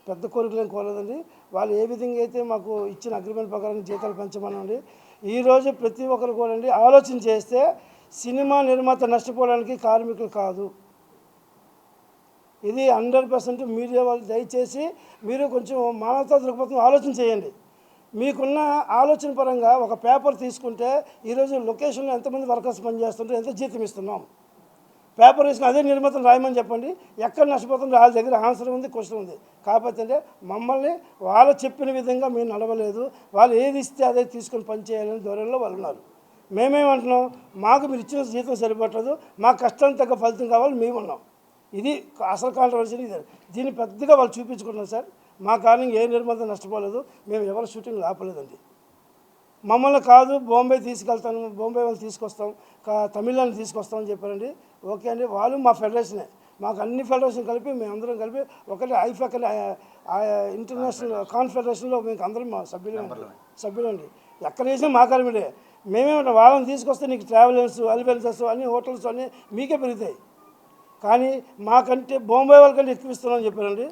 పెద్ద కోరికలు ఏం కోరలేదండి. వాళ్ళు ఏ విధంగా అయితే మాకు ఇచ్చిన అగ్రిమెంట్ ప్రకారం జీతాలు పెంచమనండి. ఈరోజు ప్రతి ఒక్కరు కూడా అండి ఆలోచన చేస్తే సినిమా నిర్మాత నష్టపోవడానికి కార్మికులు కాదు. ఇది 100% మీడియా వాళ్ళు దయచేసి మీరు కొంచెం మానవతా దృక్పథం ఆలోచన చేయండి. మీకున్న ఆలోచన పరంగా ఒక పేపర్ తీసుకుంటే ఈరోజు లొకేషన్లో ఎంతమంది వర్కర్స్ పనిచేస్తుంటారు, ఎంత జీతం ఇస్తున్నాం, పేపర్ వేసుకుని అదే నిర్మాతలు రాయమని చెప్పండి. ఎక్కడ నష్టపోతుందో వాళ్ళ దగ్గర ఆన్సర్ ఉంది, క్వశ్చన్ ఉంది. కాకపోతే మమ్మల్ని వాళ్ళు చెప్పిన విధంగా మేము నడవలేదు, వాళ్ళు ఏది ఇస్తే అదే తీసుకొని పనిచేయాలని ధోరణిలో వాళ్ళు ఉన్నారు. మేమేమంటున్నాం, మాకు మీరు ఇచ్చిన జీతం సరిపడలేదు, మా కష్టానికి తగ్గ ఫలితం కావాలి, మేము ఉన్నాం. ఇది అసలు కాంట్రవర్సీ. ఇది దీన్ని పెద్దగా వాళ్ళు చూపించుకుంటున్నారు సార్. మా కారణంగా ఏ నిర్మాత నష్టపోలేదు, మేము ఎవరి షూటింగ్ ఆపలేదండి. మమ్మల్ని కాదు బాంబే తీసుకెళ్తాను, బాంబే వాళ్ళు తీసుకొస్తాం, తమిళనాడు తీసుకొస్తామని చెప్పారండి. ఓకే అండి, వాళ్ళు మా ఫెడరేషనే, మాకు అన్ని ఫెడరేషన్ కలిపి మేమందరం కలిపి ఒకటి ఐఫాక్ అనే ఇంటర్నేషనల్ కాన్ఫెడరేషన్లో మేము అందరం మా సభ్యులండి. ఎక్కడ వేసినా మా కార్మికుడే. మేమేమంటే వాళ్ళని తీసుకొస్తే నీకు ట్రావెలర్స్, అలివెన్సెస్ అన్ని హోటల్స్ అన్నీ మీకే పెరుగుతాయి, కానీ మాకంటే బాంబే వాళ్ళకంటే ఎక్కువ ఇస్తున్నామని చెప్పారండి.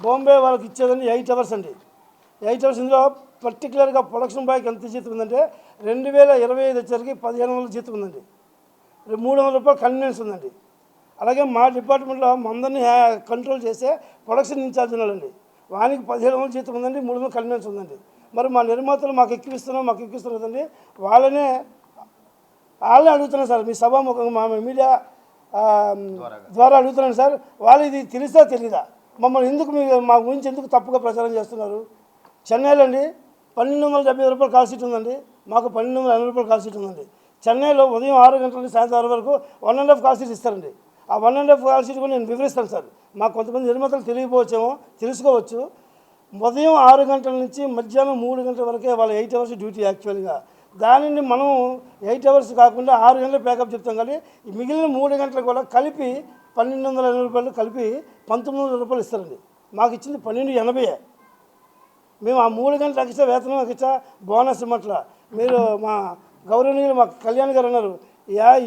బాంబే వాళ్ళకి ఇచ్చేదండి 8 అవర్స్ అండి. 8 అవర్స్. ఇందులో పర్టికులర్గా ప్రొడక్షన్ బాయ్కి ఎంత జీతం ఉందంటే 2025 వచ్చేసరికి 1500 జీతం ఉందండి. 300 రూపాయలు కన్వీనియన్స్ ఉందండి. అలాగే మా డిపార్ట్మెంట్లో మందరిని కంట్రోల్ చేసే ప్రొడక్షన్ ఇన్ఛార్జ్ ఉన్నాడండి, వానికి 1700 జీతం ఉందండి, 300 కన్వీనియన్స్ ఉందండి. మరి మా నిర్మాతలు మాకు ఎక్కువిస్తున్నాం కదండి, వాళ్ళనే అడుగుతున్నాను సార్, మీ సభాముఖంగా మా మీడియా ద్వారా అడుగుతున్నాను సార్. వాళ్ళు ఇది తెలుసా తెలీదా, మమ్మల్ని ఎందుకు మా గురించి ఎందుకు తప్పుగా ప్రచారం చేస్తున్నారు? చెన్నైలో అండి 1270 రూపాయలు కాల్ సీట్ ఉందండి, మాకు 1280 రూపాయలు కాల్ సీట్ ఉందండి. చెన్నైలో ఉదయం 6 గంటల నుంచి సాయంత్రం 6 వరకు 1.5 కాల్ సీట్ ఇస్తారండి. ఆ 1.5 కాల్ సీట్ కూడా నేను వివరిస్తాను సార్. మాకు కొంతమంది నిర్మాతలు తెలియకపోవచ్చేమో, తెలుసుకోవచ్చు. ఉదయం 6 గంటల నుంచి మధ్యాహ్నం 3 గంటల వరకే వాళ్ళ 8 అవర్స్ డ్యూటీ యాక్చువల్గా. దానిని మనం 8 అవర్స్ కాకుండా 6 గంటలు ప్యాకప్ చెప్తాం, కానీ మిగిలిన 3 గంటలు కూడా కలిపి 1280 రూపాయలు కలిపి 1900 రూపాయలు ఇస్తారండి. మాకు ఇచ్చింది 1280. మేము ఆ 3 గంటల ఎక్స్ట్రా వేతనం ఎక్స్ట్రా బోనస్ ఇవ్వట్లా. మీరు మా గౌరవనీయులు మా కళ్యాణ్ గారు అన్నారు,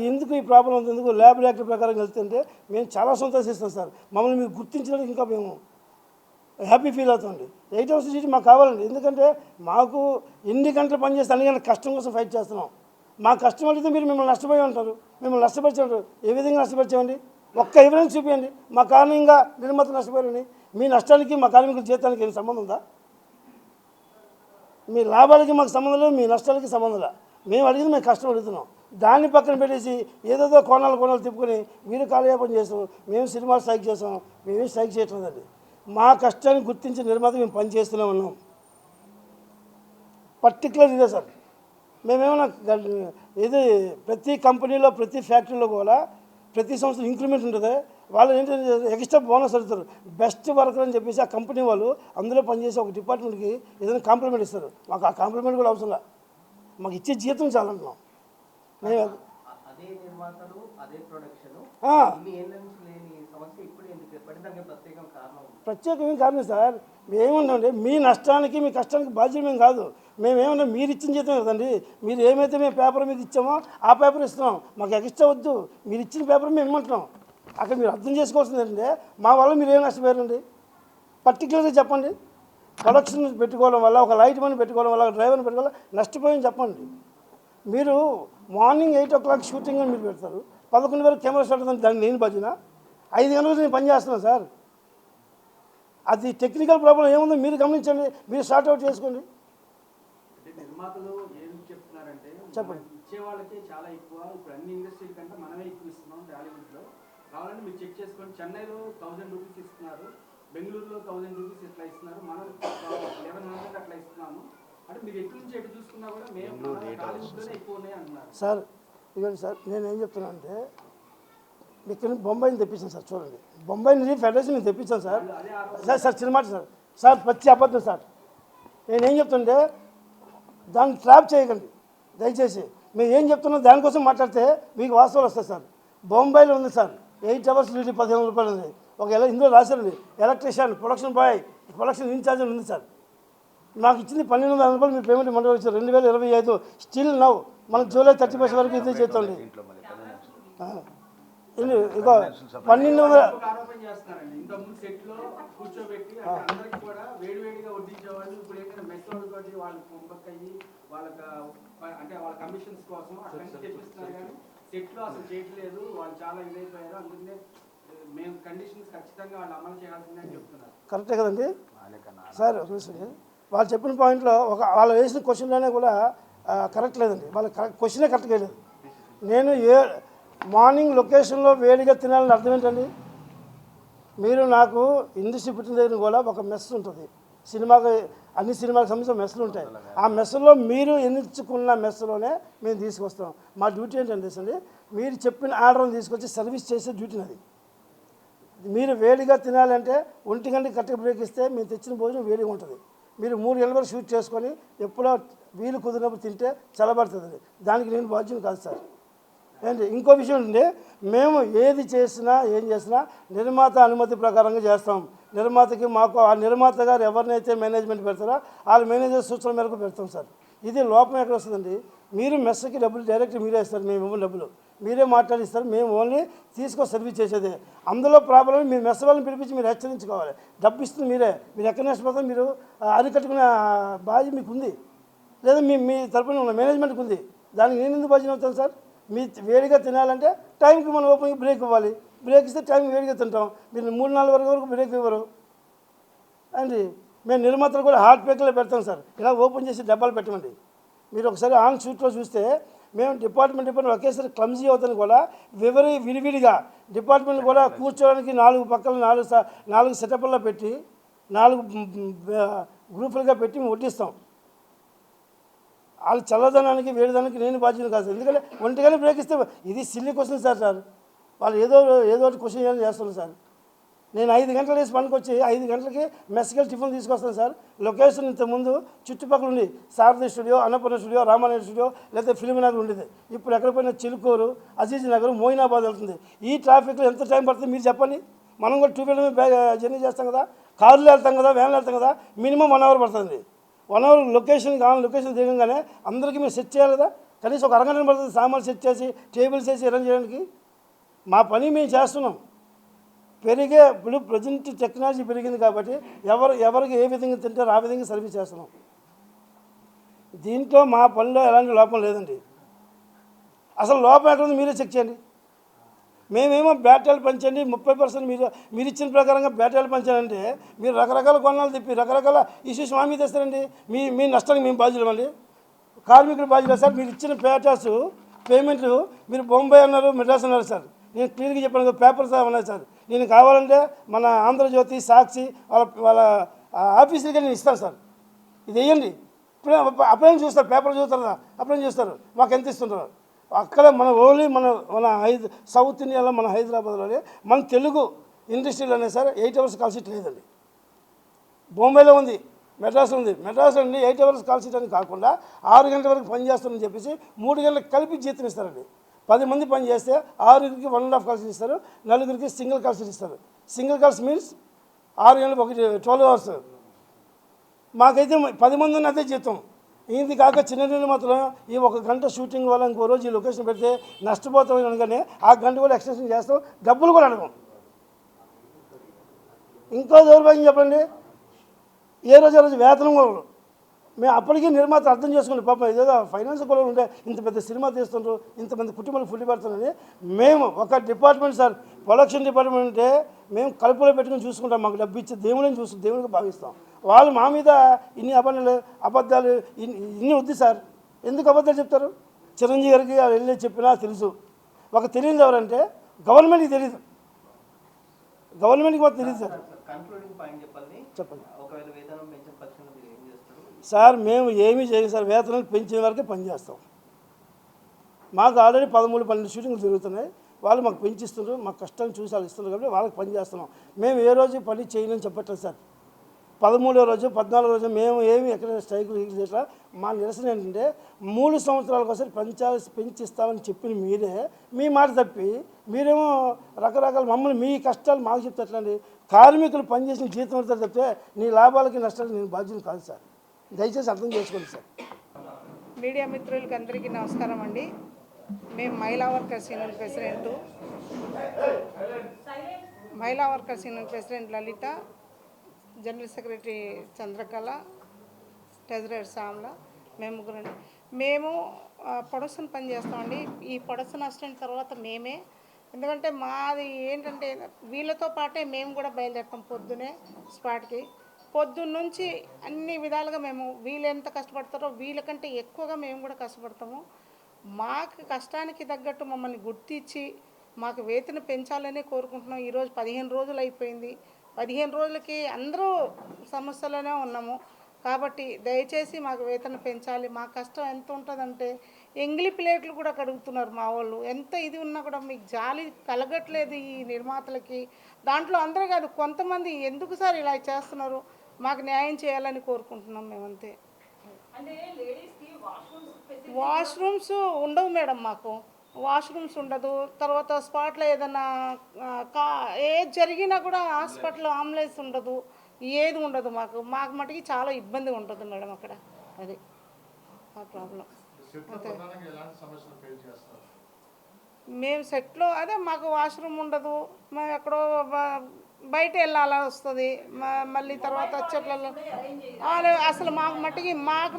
ఎందుకు ఈ ప్రాబ్లం ఉంది, ఎందుకు ల్యాబ్ యాక్ట్ ప్రకారం వెళ్తుంటే మేము చాలా సంతోషిస్తాం సార్. మమ్మల్ని మీరు గుర్తించినందుకు ఇంకా మేము హ్యాపీ ఫీల్ అవుతుంది. 8 అవర్స్ సీట్ మాకు కావాలండి, ఎందుకంటే మాకు ఎన్ని గంటలు పనిచేస్తే అన్ని గంటల కష్టం కోసం ఫైట్ చేస్తున్నాం. మా కష్టం అడిగితే మీరు మిమ్మల్ని నష్టపోయి ఉంటారు, మిమ్మల్ని నష్టపరిచారు. ఏ విధంగా నష్టపరిచామండి? ఒక్క ఎవిడెన్స్ చూపించండి మా కారణంగా నిర్మాత నష్టపోయారని. మీ నష్టానికి మా కార్మికుల జీతానికి ఏమి సంబంధం ఉందా? మీ లాభాలకి మాకు సంబంధం లేదు, మీ నష్టాలకి సంబంధం లేదు. మేము అడిగింది మేము కష్టం అడుగుతున్నాం. దాన్ని పక్కన పెట్టేసి ఏదేదో కోణాలు తిప్పుకొని మీరు కాలయాపన చేస్తాం, మేము సినిమా స్ట్రైక్ చేస్తాం. మేమేం స్ట్రైక్ చేయట్లేదండి. మా కష్టాన్ని గుర్తించి నిర్మాత మేము పనిచేస్తూనే ఉన్నాం. పర్టికులర్ ఇదే సార్. మేమేమన్నా ఇది ప్రతి కంపెనీలో ప్రతి ఫ్యాక్టరీలో కూడా ప్రతి సంవత్సరం ఇంక్రిమెంట్ ఉంటుంది. వాళ్ళు ఏంటంటే ఎక్స్ట్రా బోనస్ అడుగుతారు, బెస్ట్ వర్కర్ అని చెప్పేసి ఆ కంపెనీ వాళ్ళు అందులో పనిచేసి ఒక డిపార్ట్మెంట్కి ఏదైనా కాంప్లిమెంట్ ఇస్తారు. మాకు ఆ కాంప్లిమెంట్ కూడా అవసరం లేదు, మాకు ఇచ్చే జీతం చాలంటున్నాం. మేము అదే నిర్మాతలు అదే ప్రొడక్షన్ ప్రత్యేకమేం కారణం సార్. మేమేమన్నామంటే మీ నష్టానికి మీ కష్టానికి బాధ్యత మేము కాదు. మేమేమన్నా మీరు ఇచ్చిన జీతం కదండి. మీరు ఏమైతే మేము పేపర్ మీద ఇచ్చామో ఆ పేపర్ ఇస్తున్నాం, మాకు ఎక్స్ట్రా వద్దు. మీరు ఇచ్చిన పేపర్ మేము ఇమ్మంటున్నాం. అక్కడ మీరు అర్థం చేసుకోవాల్సింది ఏంటంటే మా వల్ల మీరు ఏం నష్టపోయారండి పర్టికులర్గా చెప్పండి. ప్రొడక్షన్ పెట్టుకోవడం వల్ల, ఒక లైట్ మని పెట్టుకోవడం వల్ల, ఒక డ్రైవర్ని పెట్టుకోవడం నష్టపోయింది చెప్పండి. మీరు మార్నింగ్ 8 o'clock షూటింగ్ అని మీరు పెడతారు, 11 వరకు కెమెరా స్టార్ట్ అవుతుంది, దాన్ని నేను బాధ్యన. 5 గంటలకు నేను పని చేస్తున్నాను సార్. అది టెక్నికల్ ప్రాబ్లం ఏముందో మీరు గమనించండి, మీరు సార్ట్ అవుట్ చేసుకోండి. అంటే నిర్మాతలు ఏం చెప్తున్నారంటే చెప్పండి. ఇచ్చే వాళ్ళకి చాలా ఎక్కువ, ఇప్పుడు అన్ని ఇండస్ట్రీల కంటే మనమే ఎక్కువ ఇస్తున్నాం టాలీవుడ్లో. కావాలంటే మీరు చెక్ చేసుకోండి, చెన్నైలో 1000 రూపీస్ ఇస్తున్నారు, బెంగళూరులో 1000 రూపీస్ ఇట్లా ఇస్తున్నారు, మనం 1100 అట్లా ఇస్తున్నాము. అంటే మీరు ఎటు నుంచి ఎటు చూసుకున్నా కూడా మేము టాలీవుడ్లోనే ఎక్కువ ఉన్నాయి అంటున్నారు. సార్ ఇవ్వండి సార్, నేను ఏం చెప్తున్నా అంటే ఇక్కడ బొంబాయిని తెప్పించాను సార్. చూడండి, బొంబాయి నుంచి ఫెడరేషన్ నేను తెప్పించాను సార్. సార్ చిన్న మాట సార్, సార్ పచ్చి అబద్ధం సార్. నేనేం చెప్తుంటే దాన్ని ట్రాప్ చేయకండి దయచేసి. మేము ఏం చెప్తున్నాం దానికోసం మాట్లాడితే మీకు వాస్తవాలు వస్తాయి సార్. బొంబాయిలో ఉంది సార్ 8 hours డ్యూటీ, 1500 రూపాయలు ఉంది. ఒక ఇందులో రాశారండి, electrician, production boy, production in charge ఉంది సార్. నాకు ఇచ్చింది 1200 రూపాయలు, మీ పేమెంట్ మండలి వచ్చారు 2025. స్టిల్ నవ్ మనకు జూలై 31 వరకు ఇదే చేస్తుంది. ఇగో 1200 ఆరోపణ చేస్తున్నారండి. ఇంతకుముందు సెట్ లో కూర్చోబెట్టి అంటే అందరికి కూడా వేడివేడిగా వడ్డించేవాళ్ళు. ఇప్పుడు ఏంటంటే మెస్ తోటి వాళ్ళు పంపకయ్యి వాళ్ళకి అంటే వాళ్ళ కమిషన్స్ కోసం అక్కడి నుంచి తెప్పిస్తున్నారు, కానీ సెట్ లో అసలు చేయట్లేదు. వాళ్ళు చాలా ఇదైపోయారు, అందుకనే మేము కండిషన్స్ ఖచ్చితంగా వాళ్ళు అమలు చేయాల్సిందే అని చెప్తున్నారు. కరెక్టే కదండి సార్. వాళ్ళు చెప్పిన పాయింట్లో వాళ్ళు వేసిన క్వశ్చన్లోనే కూడా కరెక్ట్ లేదండి. వాళ్ళ క్వశ్చనే కరెక్ట్గా లేదు. నేను మార్నింగ్ లొకేషన్లో వేడిగా తినాలని అర్థం ఏంటండి? మీరు నాకు ఇండస్ట్రీ పుట్టిన దగ్గర కూడా ఒక మెస్ ఉంటుంది, సినిమాకి అన్ని సినిమాలకు సంబంధించిన మెస్సులు ఉంటాయి. ఆ మెస్సులో మీరు ఎన్నించుకున్న మెస్సులోనే మేము తీసుకొస్తాం. మా డ్యూటీ ఏంటంటే అండి, మీరు చెప్పిన ఆర్డర్ని తీసుకొచ్చి సర్వీస్ చేసే డ్యూటీ అది. మీరు వేడిగా తినాలంటే 1 గంటకి కరెక్ట్గా బ్రేక్ ఇస్తే మేము తెచ్చిన భోజనం వేడిగా ఉంటుంది. మీరు 3 గంటల వరకు షూట్ చేసుకొని ఎప్పుడో వీలు కుదిరినప్పుడు తింటే చల్లబడుతుంది. దానికి నేను బాధ్యత కాదు సార్. ఏంటి ఇంకో విషయం ఏంటంటే, మేము ఏది చేసినా ఏం చేసినా నిర్మాత అనుమతి ప్రకారంగా చేస్తాం. నిర్మాతకి మాకు ఆ నిర్మాత గారు ఎవరినైతే మేనేజ్మెంట్ పెడతారో వాళ్ళ మేనేజర్ సూచన మేరకు పెడతాం సార్. ఇది లోపం ఎక్కడ వస్తుందండి? మీరు మెస్కి డబ్బులు డైరెక్ట్ మీరే ఇస్తారు, మేము ఇవ్వని డబ్బులు మీరే మాట్లాడిస్తారు, మేము ఓన్లీ సర్వీస్ చేసేదే. అందులో ప్రాబ్లం మీరు మెస్ వాళ్ళని పిలిపించి మీరు హెచ్చరించుకోవాలి. డబ్బు ఇస్తుంది మీరే, మీరు ఎక్కడ నష్టపోతాం మీరు అరికట్టుకునే బాధ్యత మీకు ఉంది, లేదా మీ తరపున ఉన్న మేనేజ్మెంట్కి ఉంది. దానికి నేను ఎందుకు బాధ్యత అవుతాను సార్? మీ వేడిగా తినాలంటే టైంకి మనం ఓపెన్ బ్రేక్ ఇవ్వాలి. బ్రేక్ ఇస్తే టైం వేడిగా తింటాం. మీరు 3-4 వరకు బ్రేక్ ఇవ్వరు అండి. మేము నిర్మాతలు కూడా హాట్ ప్యాక్లో పెడతాం సార్. ఇలా ఓపెన్ చేసి డబ్బాలు పెట్టమండి. మీరు ఒకసారి ఆన్ షూట్లో చూస్తే మేము డిపార్ట్మెంట్ ఒకేసారి క్లమ్జీ అవుతాను కూడా విడివిడిగా డిపార్ట్మెంట్ కూడా కూర్చోడానికి 4 పక్కల 4 సెటప్ల్లో పెట్టి 4 గ్రూపులుగా పెట్టి మేము వడ్డిస్తాం. వాళ్ళు చల్లదనానికి వేడిదనానికి నేను బాధ్యత కాదు. ఎందుకంటే 1 గంట బ్రేక్ ఇస్తే ఇది సిల్లీ క్వశ్చన్ సార్. వాళ్ళు ఏదో ఒకటి క్వశ్చన్ చేస్తున్నారు సార్. నేను 5 గంటలు వేసి పనికి వచ్చి 5 గంటలకి మెస్కెళ్ళి టిఫిన్ తీసుకొస్తాను సార్. లొకేషన్ ఇంతకుముందు చుట్టుపక్కల ఉండి Sarathi studio, Annapurna studio, Ramanaidu studio, లేకపోతే ఫిల్మ్ నగర్ ఉండేది. ఇప్పుడు ఎక్కడ పోయినా చిలుకూరు, అజీజ్ నగర్, మోయినాబాద్ వెళ్తుంది. ఈ ట్రాఫిక్లో ఎంత టైం పడుతుంది మీరు చెప్పండి? మనం కూడా 2 వీలర్ జర్నీ చేస్తాం కదా, కార్లో వెళ్తాం కదా, వ్యాన్లో వెళ్తాం కదా, మినిమం 1 hour పడుతుంది. 1 hour లొకేషన్ దిగంగానే అందరికీ మేము సెట్ చేయాలి కదా. కనీసం ఒక అరగంట పడుతుంది సామాన్లు సెట్ చేసి టేబుల్స్ వేసి అరేంజ్ చేయడానికి. మా పని మేము చేస్తున్నాం. ఇప్పుడు ప్రజెంట్ టెక్నాలజీ పెరిగింది కాబట్టి ఎవరికి ఏ విధంగా తింటారో ఆ విధంగా సర్వీస్ చేస్తున్నాం. దీంట్లో మా పనిలో ఎలాంటి లోపం లేదండి. అసలు లోపం ఎక్కడ ఉంది మీరే చెక్ చేయండి. మేమేమో బ్యాటరీలు పంచండి 30% మీరు ఇచ్చిన ప్రకారంగా బ్యాటరీలు పంచాలంటే మీరు రకరకాల కొన్నాళ్ళు తిప్పి రకరకాల ఇష్యూస్ మా మీద తెస్తారండి. మీ నష్టానికి మేము బాధ్యులు అండి, కార్మికులు బాధ్యులు సార్. మీరు ఇచ్చిన పేమెంట్లు మీరు బొంబాయి అన్నారు, మెడ్రాస్ అన్నారు సార్. నేను క్లియర్గా చెప్పాను కదా, పేపర్స్ ఉన్నాయి సార్. నేను కావాలంటే మన ఆంధ్రజ్యోతి, సాక్షి వాళ్ళ ఆఫీసులకి నేను ఇస్తాను సార్. ఇది వేయండి. ఇప్పుడు అప్పుడే చూస్తారు, పేపర్లు చూస్తారు, అప్పుడే చూస్తారు మాకు ఎంత ఇస్తుంటారు. అక్కడ ఓన్లీ మన సౌత్ ఇండియాలో మన హైదరాబాద్లోనే మన తెలుగు ఇండస్ట్రీలోనే సార్ 8 hours కాల్ షీట్ లేదండి. బొంబాయిలో ఉంది, మెడ్రాస్లో ఉంది. మెడ్రాస్లో ఉండి 8 hours కాల్ షీట్ అని కాకుండా 6 గంటల వరకు పని చేస్తారని చెప్పేసి 3 గంటలకు కలిపి జీతం ఇస్తారండి. 10 మంది పని చేస్తే 6కి 1.5 కాల్ షీట్ ఇస్తారు, 4కి సింగిల్ కాల్ షీట్ ఇస్తారు. సింగిల్ కాల్స్ మీన్స్ 6 గంటలకు 12 hours. మాకైతే 10 మంది ఉన్న అదే జీతం. ఇది కాక చిన్న నిర్మాతలు ఈ 1 గంట షూటింగ్ వల్ల ఇంకో రోజు ఈ లొకేషన్ పెడితే నష్టపోతామని అనగానే ఆ గంట కూడా ఎక్స్టెన్షన్ చేస్తాం, డబ్బులు కూడా అడగం. ఇంకో దౌర్భాగ్యం చెప్పండి, ఏ రోజు వేతనం కూడా మేము అప్పటికీ నిర్మాత అర్థం చేసుకోండి పాపం ఏదో ఫైనాన్స్ కూడా ఉంటే ఇంత పెద్ద సినిమా తీస్తుండ్రు ఇంతమంది కుటుంబాలు ఫుడ్ పెడుతున్నారని మేము ఒక డిపార్ట్మెంట్ సార్ ప్రొడక్షన్ డిపార్ట్మెంట్ అంటే మేము కలుపులో పెట్టుకుని చూసుకుంటాం మాకు డబ్బు ఇచ్చే దేవుడిని దేవుడికి భావిస్తాం వాళ్ళు మా మీద ఇన్ని అబద్ధాలు ఇన్ని వద్దు సార్ ఎందుకు అబద్ధాలు చెప్తారు చిరంజీవి గారికి వెళ్ళి చెప్పినా తెలుసు ఒక తెలియదు ఎవరంటే గవర్నమెంట్కి తెలియదు గవర్నమెంట్కి మాకు తెలియదు సార్ కన్క్లూడింగ్ పాయింట్ చెప్పండి. చెప్పండి ఒకవేళ వేతనం పెంచిన పక్షంలో మీరు ఏం చేస్తారు? సార్ మేము ఏమీ చేయం సార్ వేతనాలు పెంచిన వరకే పనిచేస్తాం మాకు ఆల్రెడీ 13-12 షూటింగ్లు జరుగుతున్నాయి వాళ్ళు మాకు పెంచిస్తున్నారు మాకు కష్టాన్ని చూసి వాళ్ళు ఇస్తున్నారు కాబట్టి వాళ్ళకి పని చేస్తున్నాం మేము ఏ రోజు పని చేయలేని చెప్పట్లేదు సార్ 13వ రోజు 14వ రోజు మేము ఏమి ఎక్కడ స్ట్రైకులు చేసినా మా నిరసన ఏంటంటే 3 సంవత్సరాలకు ఒకసారి పెంచిస్తామని చెప్పిన మీరే మీ మాట తప్పి మీరేమో రకరకాల మమ్మల్ని మీ కష్టాలు మాకు చెప్తే ఎట్లండి కార్మికులు పనిచేసిన జీతం ఇస్తారు చెప్తే నీ లాభాలకి నష్టాలకి నేను బాధ్యత కాదు సార్ దయచేసి అర్థం చేసుకోండి సార్. మీడియా మిత్రులకి అందరికీ నమస్కారం అండి. మేము మహిళా workers union president Lalitha, general secretary Chandrakala, treasurer Shyamala, మేము ముగ్గురండి. మేము ప్రొడక్షన్ పని చేస్తామండి. ఈ ప్రొడక్షన్ అసిస్టెంట్ తర్వాత మేమే, ఎందుకంటే మాది ఏంటంటే వీళ్ళతో పాటే మేము కూడా బయలుదేరుతాం పొద్దునే స్పాట్కి. పొద్దున్నుంచి అన్ని విధాలుగా మేము వీళ్ళు ఎంత కష్టపడతారో వీళ్ళకంటే ఎక్కువగా మేము కూడా కష్టపడతాము. మాకు కష్టానికి తగ్గట్టు మమ్మల్ని గుర్తించి మాకు వేతన పెంచాలనే కోరుకుంటున్నాం. ఈరోజు 15 రోజులు అయిపోయింది. 15 రోజులకి అందరూ సమస్యలోనే ఉన్నాము కాబట్టి దయచేసి మాకు వేతన పెంచాలి. మా కష్టం ఎంత ఉంటుందంటే ఎంగిలి ప్లేట్లు కూడా కడుగుతున్నారు మా వాళ్ళు. ఎంత ఇది ఉన్నా కూడా మీకు జాలి కలగట్లేదు ఈ నిర్మాతలకి. దాంట్లో అందరూ కాదు, కొంతమంది ఎందుకు సార్ ఇలా చేస్తున్నారు, మాకు న్యాయం చేయాలని కోరుకుంటున్నాం మేమంతే. వాష్రూమ్స్ ఉండవు మేడం, మాకు వాష్రూమ్స్ ఉండదు. తర్వాత స్పాట్లో ఏదైనా ఏది జరిగినా కూడా హాస్పిటల్ అంబులెన్స్ ఉండదు, ఏది ఉండదు. మాకు మటుకి చాలా ఇబ్బంది ఉంటుంది మేడం అక్కడ. అది ఆ ప్రాబ్లం. అంతే మేము సెట్లో అదే మాకు వాష్రూమ్ ఉండదు, మేము ఎక్కడో బయట వెళ్ళాలా వస్తుంది. మళ్ళీ తర్వాత చెట్లలో అసలు మాకు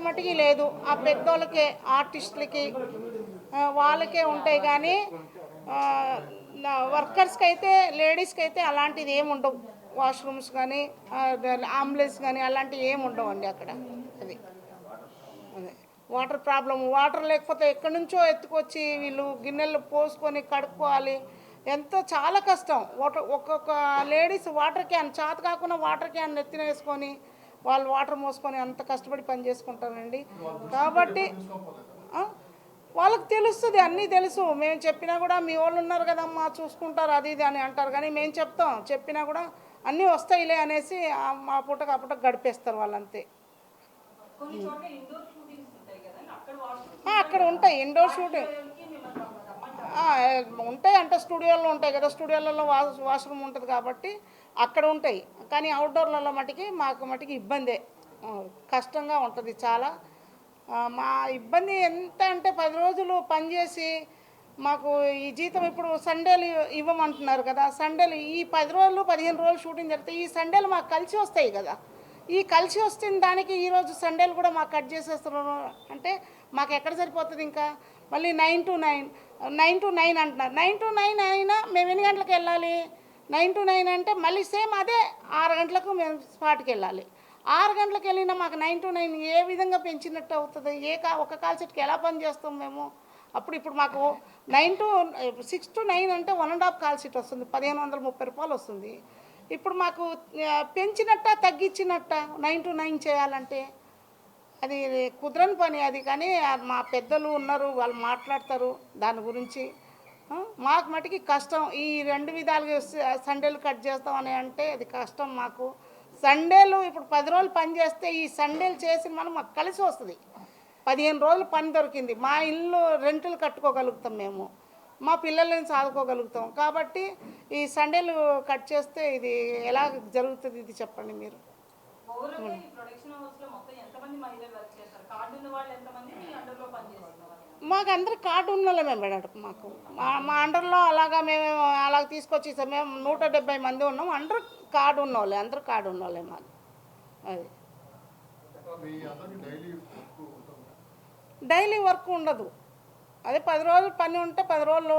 మటుకి లేదు. ఆ పెద్దోళ్ళకే ఆర్టిస్టులకి వాళ్ళకే ఉంటాయి కానీ వర్కర్స్కి అయితే లేడీస్కి అయితే అలాంటిది ఏమి ఉండవు. వాష్రూమ్స్ కానీ అంబులెన్స్ కానీ అలాంటివి ఏమి ఉండవు అండి అక్కడ. అది అదే వాటర్ ప్రాబ్లం. వాటర్ లేకపోతే ఎక్కడి నుంచో ఎత్తుకొచ్చి వీళ్ళు గిన్నెలు పోసుకొని కడుక్కోవాలి. ఎంతో చాలా కష్టం. ఒక్కొక్క లేడీస్ వాటర్ క్యాన్ చేత కాకుండా వాటర్ క్యాన్ ఎత్తిన వేసుకొని వాళ్ళు వాటర్ మోసుకొని అంత కష్టపడి పని చేసుకుంటారండి. కాబట్టి వాళ్ళకి తెలుస్తుంది, అన్నీ తెలుసు. మేము చెప్పినా కూడా మీ వాళ్ళు ఉన్నారు కదమ్మా చూసుకుంటారు అది ఇది అని అంటారు కానీ మేము చెప్తాం, చెప్పినా కూడా అన్నీ వస్తాయిలే అనేసి మా పూటకు ఆ పూటకు గడిపేస్తారు వాళ్ళంతే. అక్కడ ఉంటాయి ఇండోర్ షూటింగ్ ఉంటాయి అంటే స్టూడియోలో ఉంటాయి కదా, స్టూడియోలలో వాష్రూమ్ ఉంటుంది కాబట్టి అక్కడ ఉంటాయి. కానీ అవుట్డోర్లలో మాకు ఇబ్బందే, కష్టంగా ఉంటుంది చాలా. మా ఇబ్బంది ఎంత అంటే 10 రోజులు పనిచేసి మాకు ఈ జీతం ఇప్పుడు సండేలు ఇవ్వమంటున్నారు కదా. సండేలు ఈ 10 రోజులు 15 రోజులు షూటింగ్ జరిగితే ఈ సండేలు మాకు కలిసి వస్తాయి కదా. ఈ కలిసి వస్తున్న దానికి ఈరోజు సండేలు కూడా మాకు కట్ చేసేస్తున్నారు అంటే మాకు ఎక్కడ సరిపోతుంది. ఇంకా మళ్ళీ 9 to 9 అంటున్నారు. 9 to 9 అయినా మేము ఎన్ని గంటలకు వెళ్ళాలి? 9 to 9 అంటే మళ్ళీ సేమ్ అదే 6 గంటలకు మేము స్పాట్కి వెళ్ళాలి. 6 గంటలకు వెళ్ళినా మాకు 9 to 9 ఏ విధంగా పెంచినట్టు అవుతుంది? ఒక కాల్ సెట్కి ఎలా పని చేస్తాం మేము? ఇప్పుడు మాకు 6 to 9 అంటే 1.5 కాల్ సెట్ వస్తుంది, 1530 రూపాయలు వస్తుంది. ఇప్పుడు మాకు పెంచినట్ట తగ్గించినట్ట 9 to 9 చేయాలంటే అది కుదరని పని. అది కానీ మా పెద్దలు ఉన్నారు, వాళ్ళు మాట్లాడతారు దాని గురించి. మాకు మటుకి కష్టం. ఈ 2 విధాలుగా సండేలు కట్ చేస్తామని అంటే అది కష్టం మాకు. సండేలు ఇప్పుడు 10 రోజులు పని చేస్తే ఈ సండేలు చేసి మాకు కలిసి వస్తుంది. 15 రోజులు పని దొరికింది. మా ఇల్లు రెంటులు కట్టుకోగలుగుతాం, మేము మా పిల్లల్ని సాదుకోగలుగుతాం. కాబట్టి ఈ సండేలు కట్ చేస్తే ఇది ఎలా జరుగుతుంది ఇది చెప్పండి మీరు. మాకు అందరు కార్డు ఉన్న వాళ్ళమే మేడం. మా అండర్లో అలాగా మేము అలాగ తీసుకొచ్చి మేము 170 మంది ఉన్నాం. అందరూ కార్డు ఉన్న వాళ్ళే, అందరూ కార్డు ఉన్న వాళ్ళే మాది. అది డైలీ వర్క్ ఉండదు. అదే 10 రోజులు పని ఉంటే 10 రోజులు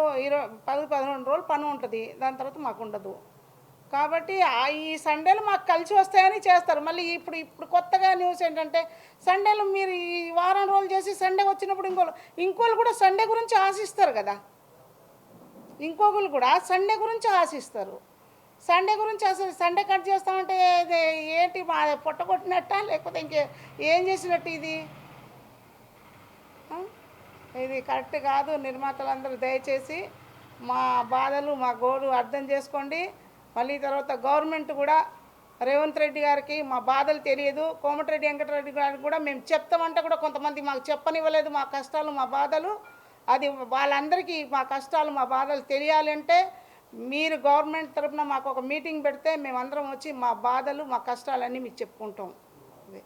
10-12 రోజులు పని ఉంటుంది, దాని తర్వాత మాకు ఉండదు. కాబట్టి ఈ సండేలు మాకు కలిసి వస్తాయని చేస్తారు. మళ్ళీ ఇప్పుడు కొత్తగా న్యూస్ ఏంటంటే సండేలు మీరు ఈ వారం రోజులు చేసి సండే వచ్చినప్పుడు ఇంకోళ్ళు కూడా సండే గురించి ఆశిస్తారు కదా. ఇంకొకరు కూడా సండే గురించి ఆశిస్తారు. సండే గురించి అసలు సండే కట్ చేస్తామంటే ఏంటి మా పొట్ట కొట్టినట్ట లేకపోతే ఏం చేసినట్టు ఇది కరెక్ట్ కాదు. నిర్మాతలందరూ దయచేసి మా బాధలు మా గోడు అర్థం చేసుకోండి. మళ్ళీ తర్వాత గవర్నమెంట్ కూడా రేవంత్ రెడ్డి గారికి మా బాధలు తెలియదు, కోమటిరెడ్డి వెంకటరెడ్డి గారికి కూడా మేము చెప్తామంటే కూడా కొంతమంది మాకు చెప్పనివ్వలేదు మా కష్టాలు మా బాధలు. అది వాళ్ళందరికీ మా కష్టాలు మా బాధలు తెలియాలంటే మీరు గవర్నమెంట్ తరఫున మాకు ఒక మీటింగ్ పెడితే మేమందరం వచ్చి మా బాధలు మా కష్టాలన్నీ మీకు చెప్పుకుంటాం. అదే.